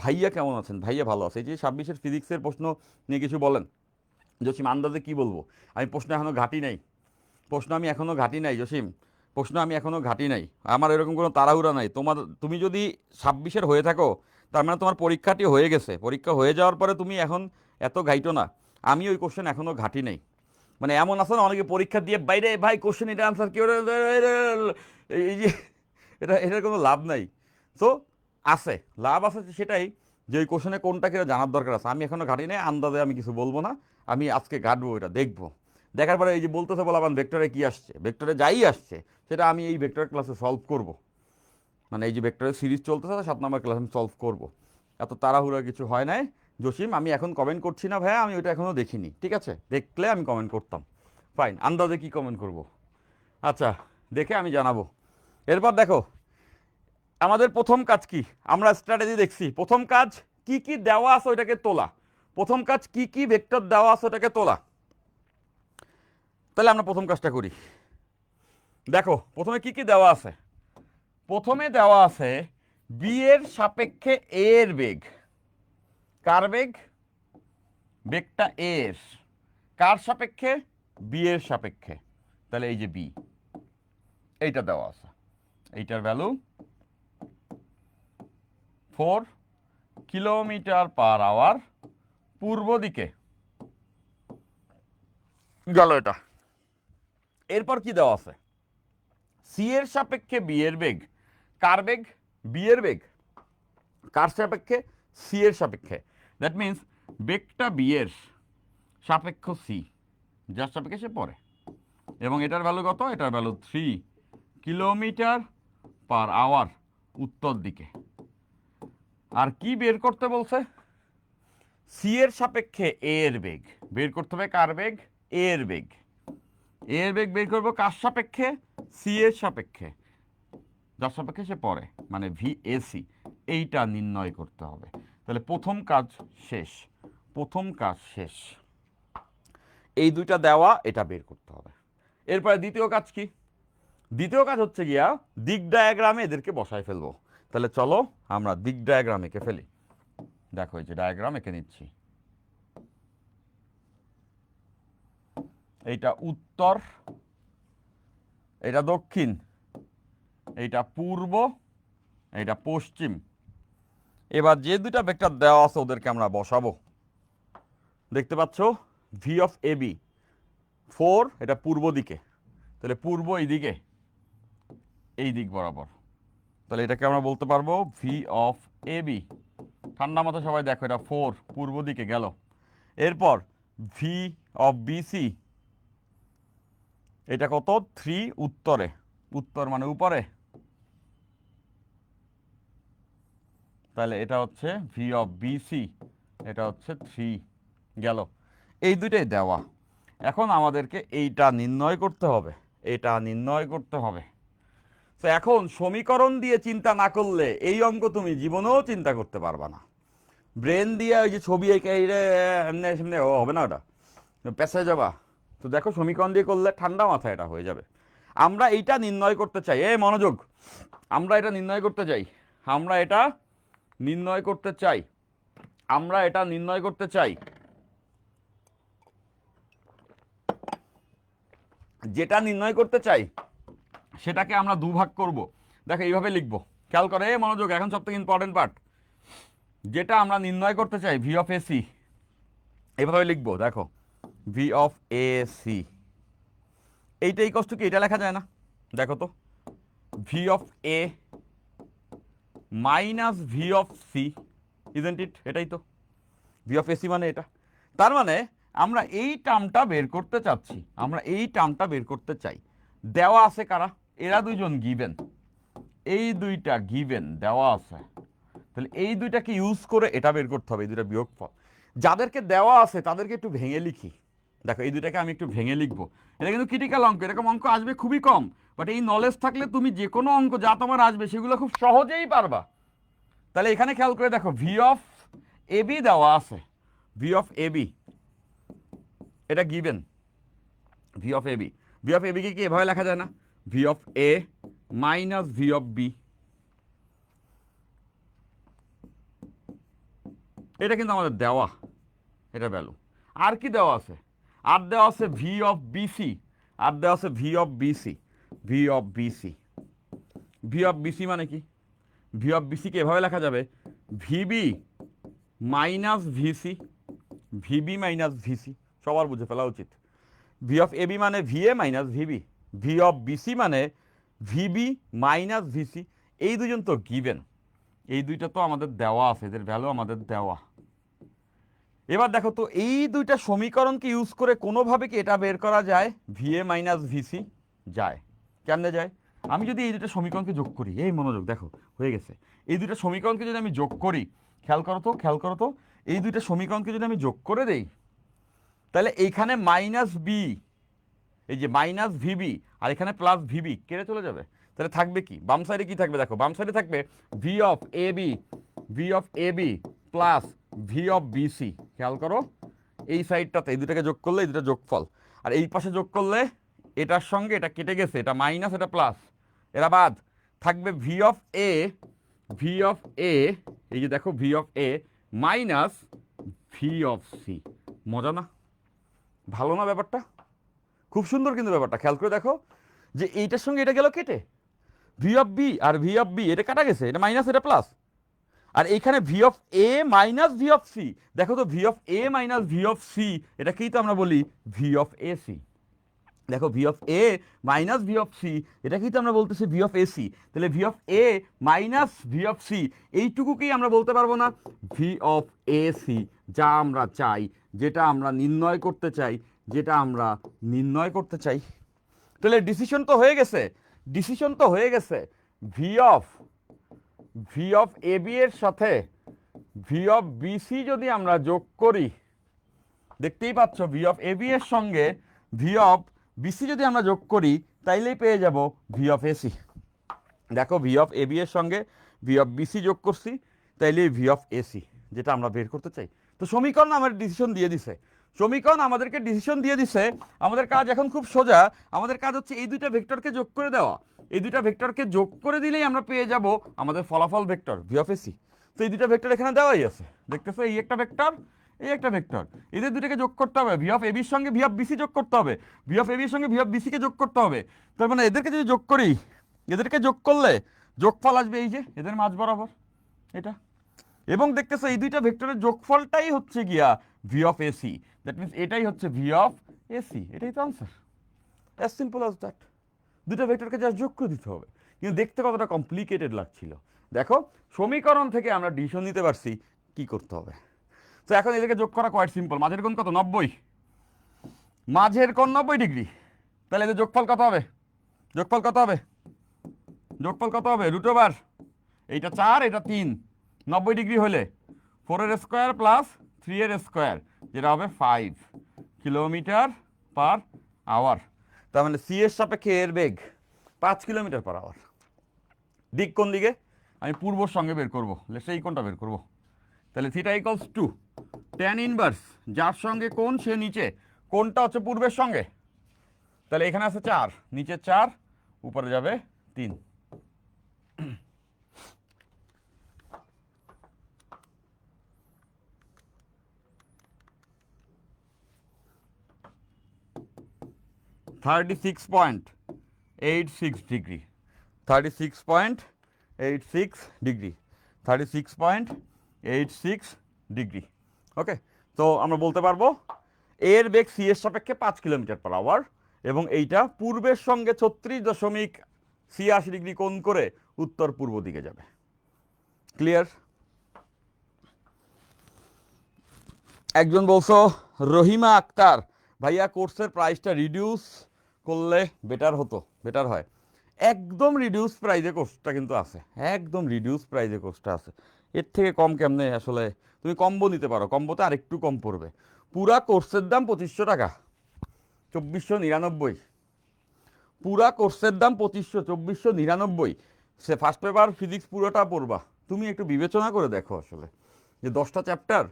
ভাইয়া কেমন আছেন? ভাইয়া ভালো আছে। এই যে 26-এর ফিজিক্সের প্রশ্ন নিয়ে কিছু বলেন জসিম, আন্দাজে কি বলবো, আমি প্রশ্ন এখনো ঘাটি নাই, প্রশ্ন আমি এখনো ঘাটি নাই জসিম, প্রশ্ন আমি এখনো ঘাটি নাই। আমার এরকম কোনো তাড়াহুড়া নাই। তুমি যদি 26-এর হয়ে থাকো তার মানে তোমার পরীক্ষাটি হয়ে গেছে, পরীক্ষা হয়ে যাওয়ার পরে তুমি এখন এত ঘাইটো না। আমি ওই কোশ্চেন এখনো ঘাটি নাই। মানে এমন আছে না অনেকে পরীক্ষা দিয়ে বাইরে ভাই কোশ্চেন এটা আনসার কি, এই যে এটার কোনো লাভ নাই। তো আছে, লাভ আছে সেটাই যে ওই কোশ্চেনে কোনটা কেউ জানার দরকার আছে। আমি এখনো ঘাটি নাই, আন্দাজে আমি কিছু বলবো না, আমি আজকে ঘাটবো, এটা দেখবো। দেখার পরে এই যে বলতেছে বলাবান ভেক্টরে কি আসছে, ভেক্টরে যাই আসছে সেটা আমি এই ভেক্টর ক্লাসে সলভ করব। মানে এই যে ভেক্টরের সিরিজ চলতেছে 7 নম্বর ক্লাস আমি সলভ করব। এত তাড়াহুড়া কিছু হয় নাই জসিম, আমি এখন কমেন্ট করছি না ভাইয়া, আমি ওইটা এখনও দেখিনি, ঠিক আছে? দেখলে আমি কমেন্ট করতাম। ফাইন, আন্দাজে কি কমেন্ট করব? আচ্ছা, দেখে আমি জানাবো। এরপর দেখো আমাদের প্রথম কাজ কি, আমরা স্ট্র্যাটেজি দেখছি। প্রথম কাজ কি কি দেওয়া আছে ওইটাকে তোলা। প্রথম কাজ কি কি ভেক্টর দেওয়া আছে ওটাকে তোলা। তাহলে আমরা প্রথম কাজটা করি। দেখো প্রথমে কি কি দেওয়া আছে। প্রথমে দেওয়া আছে বি এর সাপেক্ষে এ এর বেগ। কার বেগ? বেগটা এ এর। কার সাপেক্ষে? বি এর সাপেক্ষে। তাহলে এই যে বি, এইটা দেওয়া আছে। এইটার ভ্যালু 4 কিলোমিটার পার আওয়ার পূর্ব দিকে গেল এটা। এরপর কি দেওয়া আছে? সি এর সাপেক্ষে বি এর বেগ। কার বেগ? বি এর বেগ। কার সাপেক্ষে? সি এর সাপেক্ষে। দ্যাট মিনস বেগটা বি এর সাপেক্ষ সি, যার সাপেক্ষে সে পড়ে। এবং এটার ভ্যালু কত? এটার ভ্যালু 3 কিলোমিটার পার আওয়ার উত্তর দিকে। আর কি বের করতে বলছে? সি এর সাপেক্ষে এ এর বেগ বের করতে হবে। কার বেগ? এ এর বেগ। এ এর বেগ বের করবো কার সাপেক্ষে? সি এর সাপেক্ষে, যার সাপেক্ষে সে পড়ে, মানে ভি এ সি। এইটা নির্ণয় করতে হবে। তাহলে প্রথম কাজ শেষ। প্রথম কাজ শেষ। এই দুইটা দেওয়া, এটা বের করতে হবে। এরপরে দ্বিতীয় কাজ কি? দ্বিতীয় কাজ হচ্ছে গিয়া দিক ডায়াগ্রামে এদেরকে বসায় ফেলবো। তাহলে চলো আমরা দিক ডায়াগ্রাম এঁকে ফেলি। দেখো এই যে ডায়াগ্রাম এঁকে নিচ্ছি। এইটা উত্তর, এটা দক্ষিণ, এইটা পূর্ব, এইটা পশ্চিম। এবার যে দুইটা ভেক্টর দেওয়া আছে ওদেরকে আমরা বসাবো। দেখতে পাচ্ছ ভি অফ এ বি 4, এটা পূর্ব দিকে। তাহলে পূর্ব এই দিকে, এই দিক বরাবর। তাহলে এটাকে আমরা বলতে পারবো ভি অফ এ বি। ঠান্ডা মতো সবাই দেখো, এটা 4 পূর্ব দিকে গেল। এরপর ভি অফ বিসি, এটা কত? 3 উত্তরে। উত্তর মানে উপরে। তাহলে এটা হচ্ছে ভি অফ বিসি, এটা হচ্ছে 3 গেল। এই দুইটাই দেওয়া। এখন আমাদেরকে এইটা নির্ণয় করতে হবে। এটা নির্ণয় করতে হবে। তো এখন সমীকরণ দিয়ে চিন্তা না করলে এই অঙ্ক তুমি জীবনেও চিন্তা করতে পারবা না। ব্রেন দিয়ে ওই যে ছবি এঁকে এমনি সেমনি হবে না, ওটা পেঁচে যাবা। তো দেখো সমীকরণ দিয়ে করলে ঠান্ডা মাথায় এটা হয়ে যাবে। আমরা এইটা নির্ণয় করতে চাই। মনোযোগ, আমরা এটা নির্ণয় করতে চাই। আমরা এটা নির্ণয় করতে চাই। আমরা এটা নির্ণয় করতে চাই। যেটা নির্ণয় করতে চাই সেটাকে আমরা দুভাগ করব। দেখো এইভাবে লিখবো, খেয়াল করে মনোযোগ, এখন সব থেকে ইম্পর্টেন্ট পার্ট। যেটা আমরা নির্ণয় করতে চাই ভি অফ এ সি, এইভাবে লিখবো। দেখো ভি অফ এ সি, এইটা ইকস টু কি? এটা লেখা যায় না? দেখো তো, V of A minus V of C, isn't it? এটাই তো ভি অফ এ সি মানে এটা। তার মানে আমরা এই টার্মটা বের করতে চাচ্ছি। আমরা এই টার্মটা বের করতে চাই। দেওয়া আছে কারা? এরা দুইজন গিভেন। এই দুইটা গিভেন দেওয়া আছে। তাহলে এই দুইটাকে ইউজ করে এটা বের করতে হবে, এই দুইটা বিয়োগফল। যাদেরকে দেওয়া আছে তাদেরকে একটু ভেঙে লিখি। দেখো এই দুইটাকে আমি একটু ভেঙে লিখবো। এটা কিন্তু ক্রিটিক্যাল অঙ্ক, এরকম অঙ্ক আসবে খুবই কম। বাট এই নলেজ থাকলে তুমি যে কোনো অঙ্ক যা তোমার আসবে সেগুলো খুব সহজেই পারবা। তাহলে এখানে খেয়াল করে দেখো, ভি অফ এ বি দেওয়া আছে। ভি অফ এ বি এটা given. V of A B, V of A বিকে কি এভাবে লেখা যায় না? V of A minus V of B. এটা কিন্তু আমাদের দেওয়া, এটা ভ্যালু। আর কি দেওয়া আছে? আর দেওয়া আছে ভি অফ বিসি। আর দেওয়া আছে V of BC. V of BC, V of BC মানে কি? ভি অফ বিসিকে এভাবে লেখা যাবে VB minus VC. VB minus VC সবার বুঝে ফেলা উচিত। ভি অফ এবি মানে VA minus VB. V of BC মানে ভিবি মাইনাস ভিসি। এই দুজন তো গিভেন, এই দুইটা তো আমাদের দেওয়া আছে, এদের ভ্যালু আমাদের দেওয়া। এবার দেখো তো এই দুইটা সমীকরণকে ইউজ করে কোনোভাবে কি এটা বের করা যায়? ভিএ মাইনাস ভিসি যায়। কেমনে যায়? আমি যদি এই দুটো সমীকরণকে যোগ করি, এই মনোযোগ দেখো হয়ে গেছে। এই দুটো সমীকরণকে যদি আমি যোগ করি, খেয়াল করো তো, খেয়াল করো তো, এই দুইটা সমীকরণকে যদি আমি যোগ করে দেই, তাহলে এইখানে মাইনাস বি, এই যে মাইনাস ভিবি আর এখানে প্লাস ভিবি কেটে চলে যাবে, তাহলে থাকবে কি বাম সাইডে কি থাকবে দেখো, বাম সাইডে থাকবে V of A B plus V of BC. খেয়াল করো এই সাইডটাতে এই দুটাকে যোগ করলে এই দুটা যোগফল, আর এই পাশে যোগ করলে এটার সঙ্গে এটা কেটে গেছে, এটা মাইনাস এটা প্লাস, এরা বাদ, থাকবে ভি অফ এ এই যে দেখো V of A minus V of C. মজা না, ভালো না ব্যাপারটা, খুব সুন্দর কিন্তু ব্যাপারটা। খেয়াল করে দেখো যে এইটার সঙ্গে এটা গেল কেটে, ভি অফ বি আর ভি অফ বি এটা কাটা গেছে, এটা মাইনাস এটা প্লাস, আর এইখানে V of A minus V of C. দেখো তো V of A minus V of C এটাকেই তো আমরা বলি ভি অফ এ সি। দেখো V of A minus V of C এটাকেই তো আমরা বলতেছি ভি অফ এ সি। তাহলে V of A minus V of C এইটুকুকেই আমরা বলতে পারবো না ভি অফ এ সি, যা আমরা চাই, যেটা আমরা নির্ণয় করতে চাই, যেটা আমরা নির্ণয় করতে চাই। তাহলে ডিসিশন তো হয়ে গেছে, ডিসিশন তো হয়ে গেছে। ভি অফ এ বি এর সাথে ভি অফ বিসি যদি আমরা যোগ করি, দেখতেই পাচ্ছ ভি অফ এ বি এর সঙ্গে ভি অফ বিসি যদি আমরা যোগ করি তাইলেই পেয়ে যাব ভি অফ এসি। দেখো ভি অফ এ বি এর সঙ্গে ভি অফ বিসি যোগ করছি তাইলেই ভি অফ এসি, যেটা আমরা বের করতে চাই। তো সমীকরণ আমাদের ডিসিশন দিয়ে দিছে, সমীকরণ আমাদেরকে ডিসিশন দিয়ে দিছে। আমাদের কাজ এখন খুব সোজা, আমাদের কাজ হচ্ছে এই দুইটা ভেক্টরকে যোগ করে দেওয়া। এই দুইটা ভেক্টরকে যোগ করে দিলেই আমরা পেয়ে যাব আমাদের ফলাফল ভেক্টর ভি অফ এসি। তো এই দুইটা ভেক্টর এখানে দেওয়াই আছে, দেখতেছো এই একটা ভেক্টর এই একটা ভেক্টর, এদের দুটোকে যোগ করতে হবে, ভি অফ এ বির সঙ্গে ভি অফ বিসি যোগ করতে হবে, ভি অফ এ বির সঙ্গে ভি অফ বিসিকে যোগ করতে হবে। তার মানে এদেরকে যদি যোগ করি, এদেরকে যোগ করলে যোগফল আসবে এই যে এদের মাঝ বরাবর এটা, এবং দেখতেছো এই দুইটা ভেক্টরের যোগফলটাই হচ্ছে গিয়া V of AC. That means এটাই হচ্ছে ভি অফ এসি, এটাই তো answer, as simple as that. দুটো ভেক্টরকে জাস্ট যোগ করে দিতে হবে, কিন্তু দেখতে কতটা কমপ্লিকেটেড লাগছিল। দেখো সমীকরণ থেকে আমরা ডিসিশন নিতে পারছি কি করতে হবে। তো এখন এদেরকে যোগ করা কোয়াইট সিম্পল। মাঝের কোণ কত 90, মাঝের কোণ 90 ডিগ্রি, তাহলে এদের যোগফল কত হবে, যোগফল কত হবে, যোগফল কত হবে রুট ওভার এইটা 4 এটা 3, 90 ডিগ্রি হলে 4 এর স্কোয়ার প্লাস 3 এর স্কোয়ার, যেটা হবে 5 কিলোমিটার পার আওয়ার। তার মানে সি এর সাপেক্ষে এর বেগ 5 কিলোমিটার পার আওয়ার। দিক কোন দিকে, আমি পূর্বর সঙ্গে বের করবো, সেই কোনটা বের করবো। তাহলে theta equals to tan inverse, যার সঙ্গে কোণ সে নিচে, কোণটা হচ্ছে পূর্বের সঙ্গে, তাহলে এখানে আছে 4, নিচে 4, উপরে যাবে 3। (36.86 ডিগ্রি) 36.86 ডিগ্রি, 36.86 ডিগ্রি। ওকে, তো আমরা বলতে পারবো এর বেগ সি এর সাপেক্ষে 5 কিলোমিটার পার আওয়ার, এবং এইটা পূর্বের সঙ্গে 36.86 ডিগ্রি কোণ করে উত্তর পূর্ব দিকে যাবে। ক্লিয়ার? একজন বলছো রহিমা আক্তার, ভাইয়া কোর্সের প্রাইসটা রিডিউস করলে বেটার হতো, বেটার হয়। একদম রিডিউস প্রাইজে কোর্সটা কিন্তু আছে, একদম রিডিউস প্রাইজে কোর্সটা আছে। এর থেকে কম কেমনে, আসলে তুমি কম্বো নিতে পারো, কম্বোতে আরেকটু কম পড়বে। পুরা কোর্সের দাম 2500 টাকা, 2499। পুরা কোর্সের দাম 2500, 2499। সে ফার্স্ট পেপার ফিজিক্স পুরোটা পড়বা, তুমি একটু বিবেচনা করে দেখো আসলে যে 10টা চ্যাপ্টার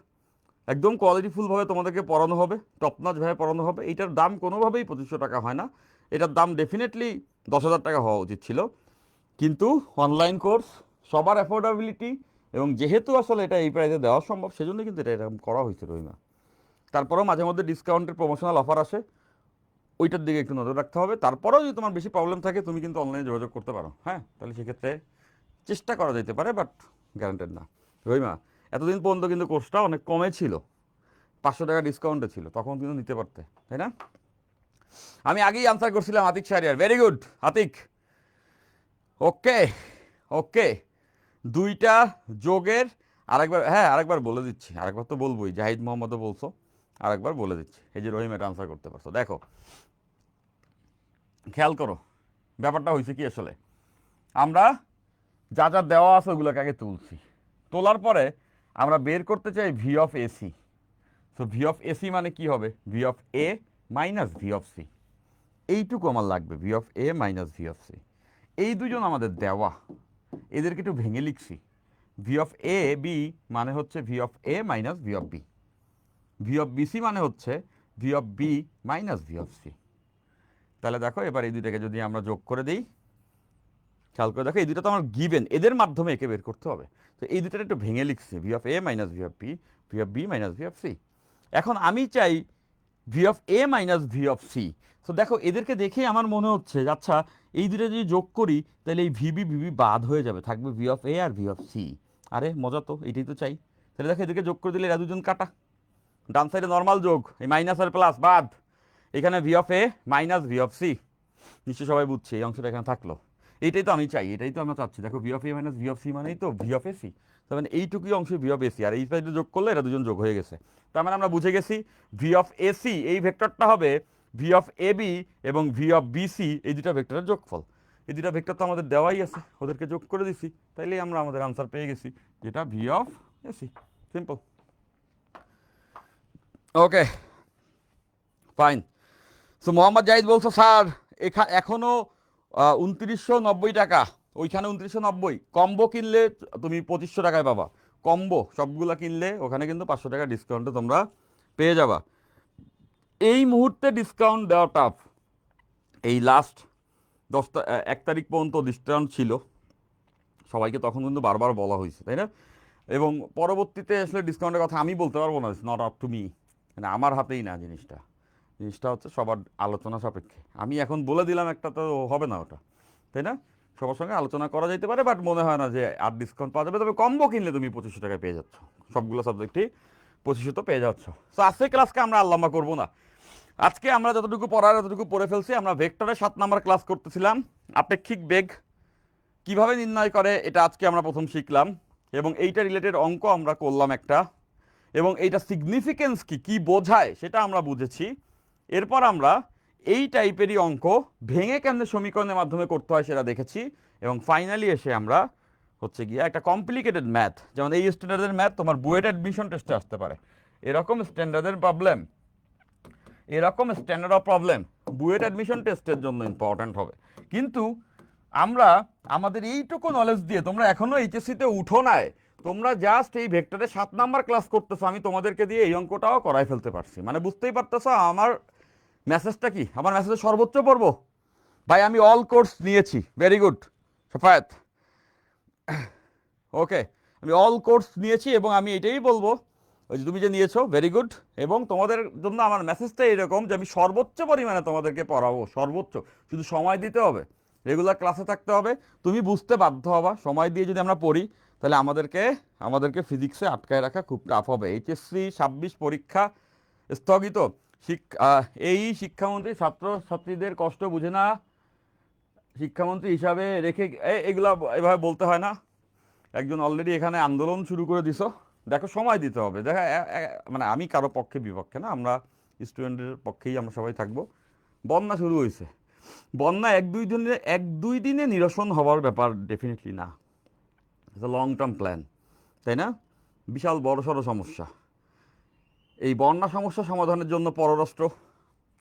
একদম কোয়ালিটিফুলভাবে তোমাদেরকে পড়ানো হবে, টপনচভাবে পড়ানো হবে। এইটার দাম কোনোভাবেই 2500 টাকা হয় না, এটার দাম ডেফিনেটলি 10,000 টাকা হওয়া উচিত ছিল। কিন্তু অনলাইন কোর্স, সবার অ্যাফোর্ডেবিলিটি, এবং যেহেতু আসলে এটা এই প্রাইসে দেওয়া সম্ভব সেজন্য কিন্তু এটা এরকম করা হয়েছে রহিমা। তারপরেও মাঝে মধ্যে ডিসকাউন্টের প্রমোশনাল অফার আসে, ওইটার দিকে একটু নজর রাখতে হবে। তারপরেও যদি তোমার বেশি প্রবলেম থাকে তুমি কিন্তু অনলাইনে যোগাযোগ করতে পারো, হ্যাঁ, তাহলে সেক্ষেত্রে চেষ্টা করা যেতে পারে, বাট গ্যারান্টেড না। রহিমা, এতদিন পর্যন্ত কিন্তু কোর্সটা অনেক কমে ছিল, 500 টাকা ডিসকাউন্টে ছিল, তখন কিন্তু নিতে পারতে, তাই না? আমি আগেই আনসার করছিলাম আতিক শাহরিয়ার, ভেরি গুড আতিক। ওকে ওকে, দুইটা যোগের আরেকবার, হ্যাঁ আরেকবার বলে দিচ্ছি, আরেকবার তো বলবোই, জাহিদ মোহাম্মদও বলছো, আরেকবার বলে দিচ্ছি। এই যে রহিম এটা আনসার করতে পারছো, দেখো খেয়াল করো ব্যাপারটা হয়েছে কি, আসলে আমরা যা যা দেওয়া আছে ওগুলোকে আগে তুলছি, তোলার পরে আমরা বের করতে চাই V of AC. So V of AC মানে কি হবে, V of A minus V of C. এইটুকু আমার লাগবে V of A minus V of C. এই দুজন আমাদের দেওয়া, এদেরকে একটু ভেঙে লিখছি। ভি অফ এ বি মানে হচ্ছে V of A minus V of B, V of BC মানে হচ্ছে V of B minus V of C. তাহলে দেখো এবার এই দুইটাকে যদি আমরা যোগ করে দিই, খেয়াল করে দেখো এই দুটো তো আমার গিভেন, এদের মাধ্যমে একে বের করতে হবে। তো এই দুটোটা একটু ভেঙে লিখছি, V of A minus V of B, V of B minus V of C. এখন আমি চাই V of A minus V of C. তো দেখো এদেরকে দেখেই আমার মনে হচ্ছে আচ্ছা এই দুটো যদি যোগ করি তাহলে এই ভিবি ভিবি বাদ হয়ে যাবে, থাকবে ভি অফ এ আর ভি অফ সি। আরে মজা তো, এটাই তো চাই। তাহলে দেখো এদেরকে যোগ করে দিলে এরা দুজন কাটা, ডান সাইডে নর্মাল যোগ, এই মাইনাস আর প্লাস বাদ, এখানে V of A minus V of C. নিশ্চয়ই সবাই বুঝছে, এই অংশটা এখানে থাকলো। এইটাই তো আমি চাই, এটাই তো আমরা চাচ্ছি। দেখো V of A minus V of C মানেই তো ভি অফ এ সি। তার মানে এইটুকুই অংশ ভি অফ এসি, আর এই সাইডে যোগ করলে এরা দুজন যোগ হয়ে গেছে। তার মানে আমরা বুঝে গেছি ভি অফ এসি এই ভেক্টরটা হবে ভি অফ এ বি এবং ভি অফ বিসি এই দুটা ভেক্টরের যোগফল। এই দুটা ভেক্টর তো আমাদের দেওয়াই আছে, ওদেরকে যোগ করে দিছি, তাইলেই আমরা আমাদের আনসার পেয়ে গেছি, যেটা V of AC. Simple. Okay fine. So Mohammad Zahid বলছো স্যার এখনো 2990 টাকা, ওইখানে 2990, কম্বো কিনলে তুমি 2500 টাকায় পাবা। কম্বো সবগুলা কিনলে ওখানে কিন্তু 500 টাকা ডিসকাউন্টে তোমরা পেয়ে যাবা। এই মুহূর্তে ডিসকাউন্ট দেওয়া টাফ, এই লাস্ট 1 তারিখ পর্যন্ত ডিসকাউন্ট ছিল, সবাইকে তখন কিন্তু বারবার বলা হয়েছে, তাই না? এবং পরবর্তীতে আসলে ডিসকাউন্টের কথা আমি বলতে পারবো না, নট আপ টু মি, মানে আমার হাতেই না জিনিসটা। জিনিসটা হচ্ছে সবার আলোচনা সাপেক্ষে। আমি এখন বলে দিলাম একটা, তো হবে না ওটা, তাই না? সবার সঙ্গে আলোচনা করা যেতে পারে, বাট মনে হয় না যে আর ডিসকাউন্ট পাওয়া যাবে। তবে কম্বো কিনলে তুমি 2500 টাকায় পেয়ে যাচ্ছ, সবগুলো সাবজেক্টই 2500 তো পেয়ে যাচ্ছ। সো আজকে ক্লাসকে আমরা আর লম্বা করবো না, আজকে আমরা যতটুকু পড়ার ততটুকু পড়ে ফেলছি। আমরা ভেক্টরের 7 নাম্বার ক্লাস করতেছিলাম, আপেক্ষিক বেগ কিভাবে নির্ণয় করে এটা আজকে আমরা প্রথম শিখলাম, এবং এইটা রিলেটেড অঙ্ক আমরা করলাম একটা, এবং এইটা সিগনিফিকেন্স কি কি বোঝায় সেটা আমরা বুঝেছি। এরপর আমরা এই টাইপেরই অঙ্ক ভেঙে কেমনে সমীকরণের মাধ্যমে করতে হয় সেটা দেখেছি, এবং ফাইনালি এসে আমরা হচ্ছে গিয়ে একটা কমপ্লিকেটেড ম্যাথ, যেমন এই স্ট্যান্ডার্ডের ম্যাথ তোমার বুয়েট অ্যাডমিশন টেস্টে আসতে পারে, এরকম স্ট্যান্ডার্ডের প্রবলেম, এরকম standard of problem BUET admission টেস্টের জন্য ইম্পর্ট্যান্ট হবে। কিন্তু আমরা আমাদের এইটুকু নলেজ দিয়ে, তোমরা এখনো এইচএসসিতে উঠো নাই, তোমরা জাস্ট এই ভেক্টরে 7 নাম্বার ক্লাস করতেছো, আমি তোমাদেরকে দিয়ে এই অঙ্কটাও করাই ফেলতে পারছি। মানে বুঝতেই পারতেছো আমার মেসেজটা কি? আমার মেসেজে সর্বোচ্চ পড়বো ভাই, আমি অল কোর্স নিয়েছি, ভেরি গুড সফায়েত, ওকে, আমি অল কোর্স নিয়েছি, এবং আমি এটাই বলবো, ওই যে তুমি যে নিয়েছো ভেরি গুড, এবং তোমাদের জন্য আমার মেসেজটা এরকম যে আমি সর্বোচ্চ পরিমাণে তোমাদেরকে পড়াবো, সর্বোচ্চ, শুধু সময় দিতে হবে, রেগুলার ক্লাসে থাকতে হবে, তুমি বুঝতে বাধ্য হবা। সময় দিয়ে যদি আমরা পড়ি তাহলে আমাদেরকে ফিজিক্সে আটকায় রাখা খুব টাফ হবে। এইচএসসি 26 পরীক্ষা স্থগিত, এই শিক্ষামন্ত্রী ছাত্রছাত্রীদের কষ্ট বুঝে না, শিক্ষামন্ত্রী হিসাবে রেখে এগুলা এভাবে বলতে হয় না। একজন অলরেডি এখানে আন্দোলন শুরু করে দিছো, দেখো সময় দিতে হবে। দেখা মানে আমি কারো পক্ষে বিপক্ষে না, আমরা স্টুডেন্টের পক্ষেই আমরা সবাই থাকবো। বন্যা শুরু হয়েছে, বন্যা 1-2 দিনে নিরসন হওয়ার ব্যাপার ডেফিনেটলি না, ইটস লং টার্ম প্ল্যান, তাই না? বিশাল বড়সড় সমস্যা। এই বন্যা সমস্যা সমাধানের জন্য পররাষ্ট্র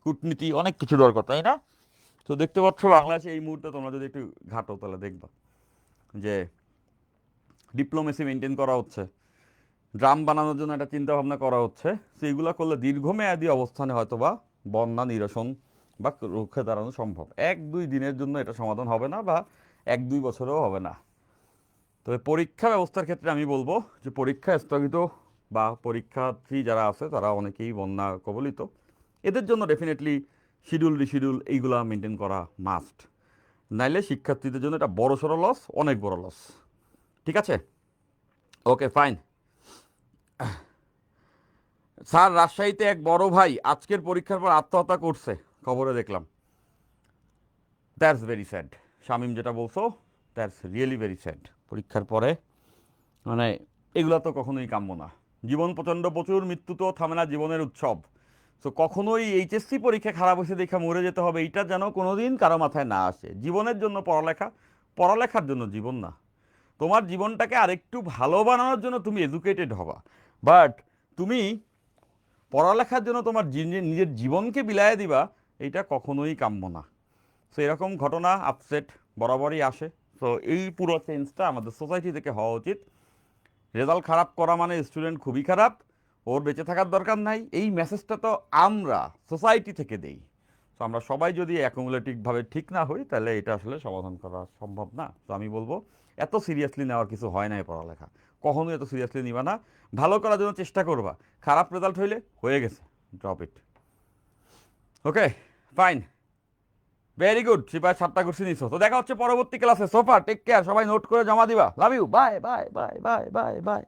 কূটনীতি অনেক কিছু দরকার, তাই না? তো দেখতে পাচ্ছ বাংলাদেশে এই মুহূর্তে তোমরা যদি একটু ঘাটো তাহলে দেখবা যে ডিপ্লোমেসি মেনটেন করা হচ্ছে, ড্রাম বানানোর জন্য একটা চিন্তা ভাবনা করা হচ্ছে। সেইগুলো করলে দীর্ঘমেয়াদী অবস্থানে হয়তো বা বন্যা নিরসন বা রুখে দাঁড়ানো সম্ভব। 1-2 দিনের জন্য এটা সমাধান হবে না, বা 1-2 বছরেও হবে না। তবে পরীক্ষা ব্যবস্থার ক্ষেত্রে আমি বলবো যে পরীক্ষা স্থগিত বা পরীক্ষার্থী যারা আছে তারা অনেকেই বন্যা কবলিত, এদের জন্য ডেফিনেটলি শিডিউল রিশিডিউল এইগুলা মেনটেন করা মাস্ট, নাইলে শিক্ষার্থীদের জন্য এটা বড়সড় লস, অনেক বড় লস। ঠিক আছে, ওকে ফাইন। স্যার রাজশাহীতে এক বড় ভাই আজকের পরীক্ষার পর আত্মহত্যা করছে, খবরে দেখলাম। দ্যাটস ভেরি স্যাড, শামীম যেটা বলছো দ্যাটস রিয়েলি ভেরি স্যাড। পরীক্ষার পরে মানে এগুলো তো কখনোই কাম্য না। জীবন প্রচণ্ড প্রচুর, মৃত্যু তো থামে না জীবনের উৎসব। তো কখনোই এইচএসসি পরীক্ষা খারাপ হয়েছে দেখে মরে যেতে হবে এইটা যেন কোনোদিন কারো মাথায় না আসে। জীবনের জন্য পড়ালেখা, পড়ালেখার জন্য জীবন না। তোমার জীবনটাকে আরেকটু ভালো বানানোর জন্য তুমি এডুকেটেড হবা, বাট তুমি পড়ালেখার জন্য তোমার নিজের জীবনকে বিলায় দিবা, এইটা কখনোই কাম্য না। সো এরকম ঘটনা আপসেট বরাবরই আসে। সো এই পুরো চেঞ্জটা আমাদের সোসাইটি থেকে হওয়া উচিত। রেজাল্ট খারাপ করা মানে স্টুডেন্ট খুবই খারাপ, ওর বেঁচে থাকার দরকার নাই, এই মেসেজটা তো আমরা সোসাইটি থেকে দেই। তো আমরা সবাই যদি অ্যাকুমুলেটিভভাবে ঠিক না হই তাহলে এটা আসলে সমাধান করা সম্ভব না। তো আমি বলবো এত সিরিয়াসলি নেওয়ার কিছু হয় না এই পড়ালেখা, কখনোই এত সিরিয়াসলি নিবা না, ভালো করার জন্য চেষ্টা করবা। খারাপ রেজাল্ট হইলে হয়ে গেছে, drop it. Okay fine, very good. সিপাই 7টা কোশ্চেন নিছো, তো দেখা হচ্ছে পরবর্তী ক্লাসে। সোফা টেক কেয়ার, সবাই নোট করে জমা দিবা। Love you, bye bye bye bye bye by.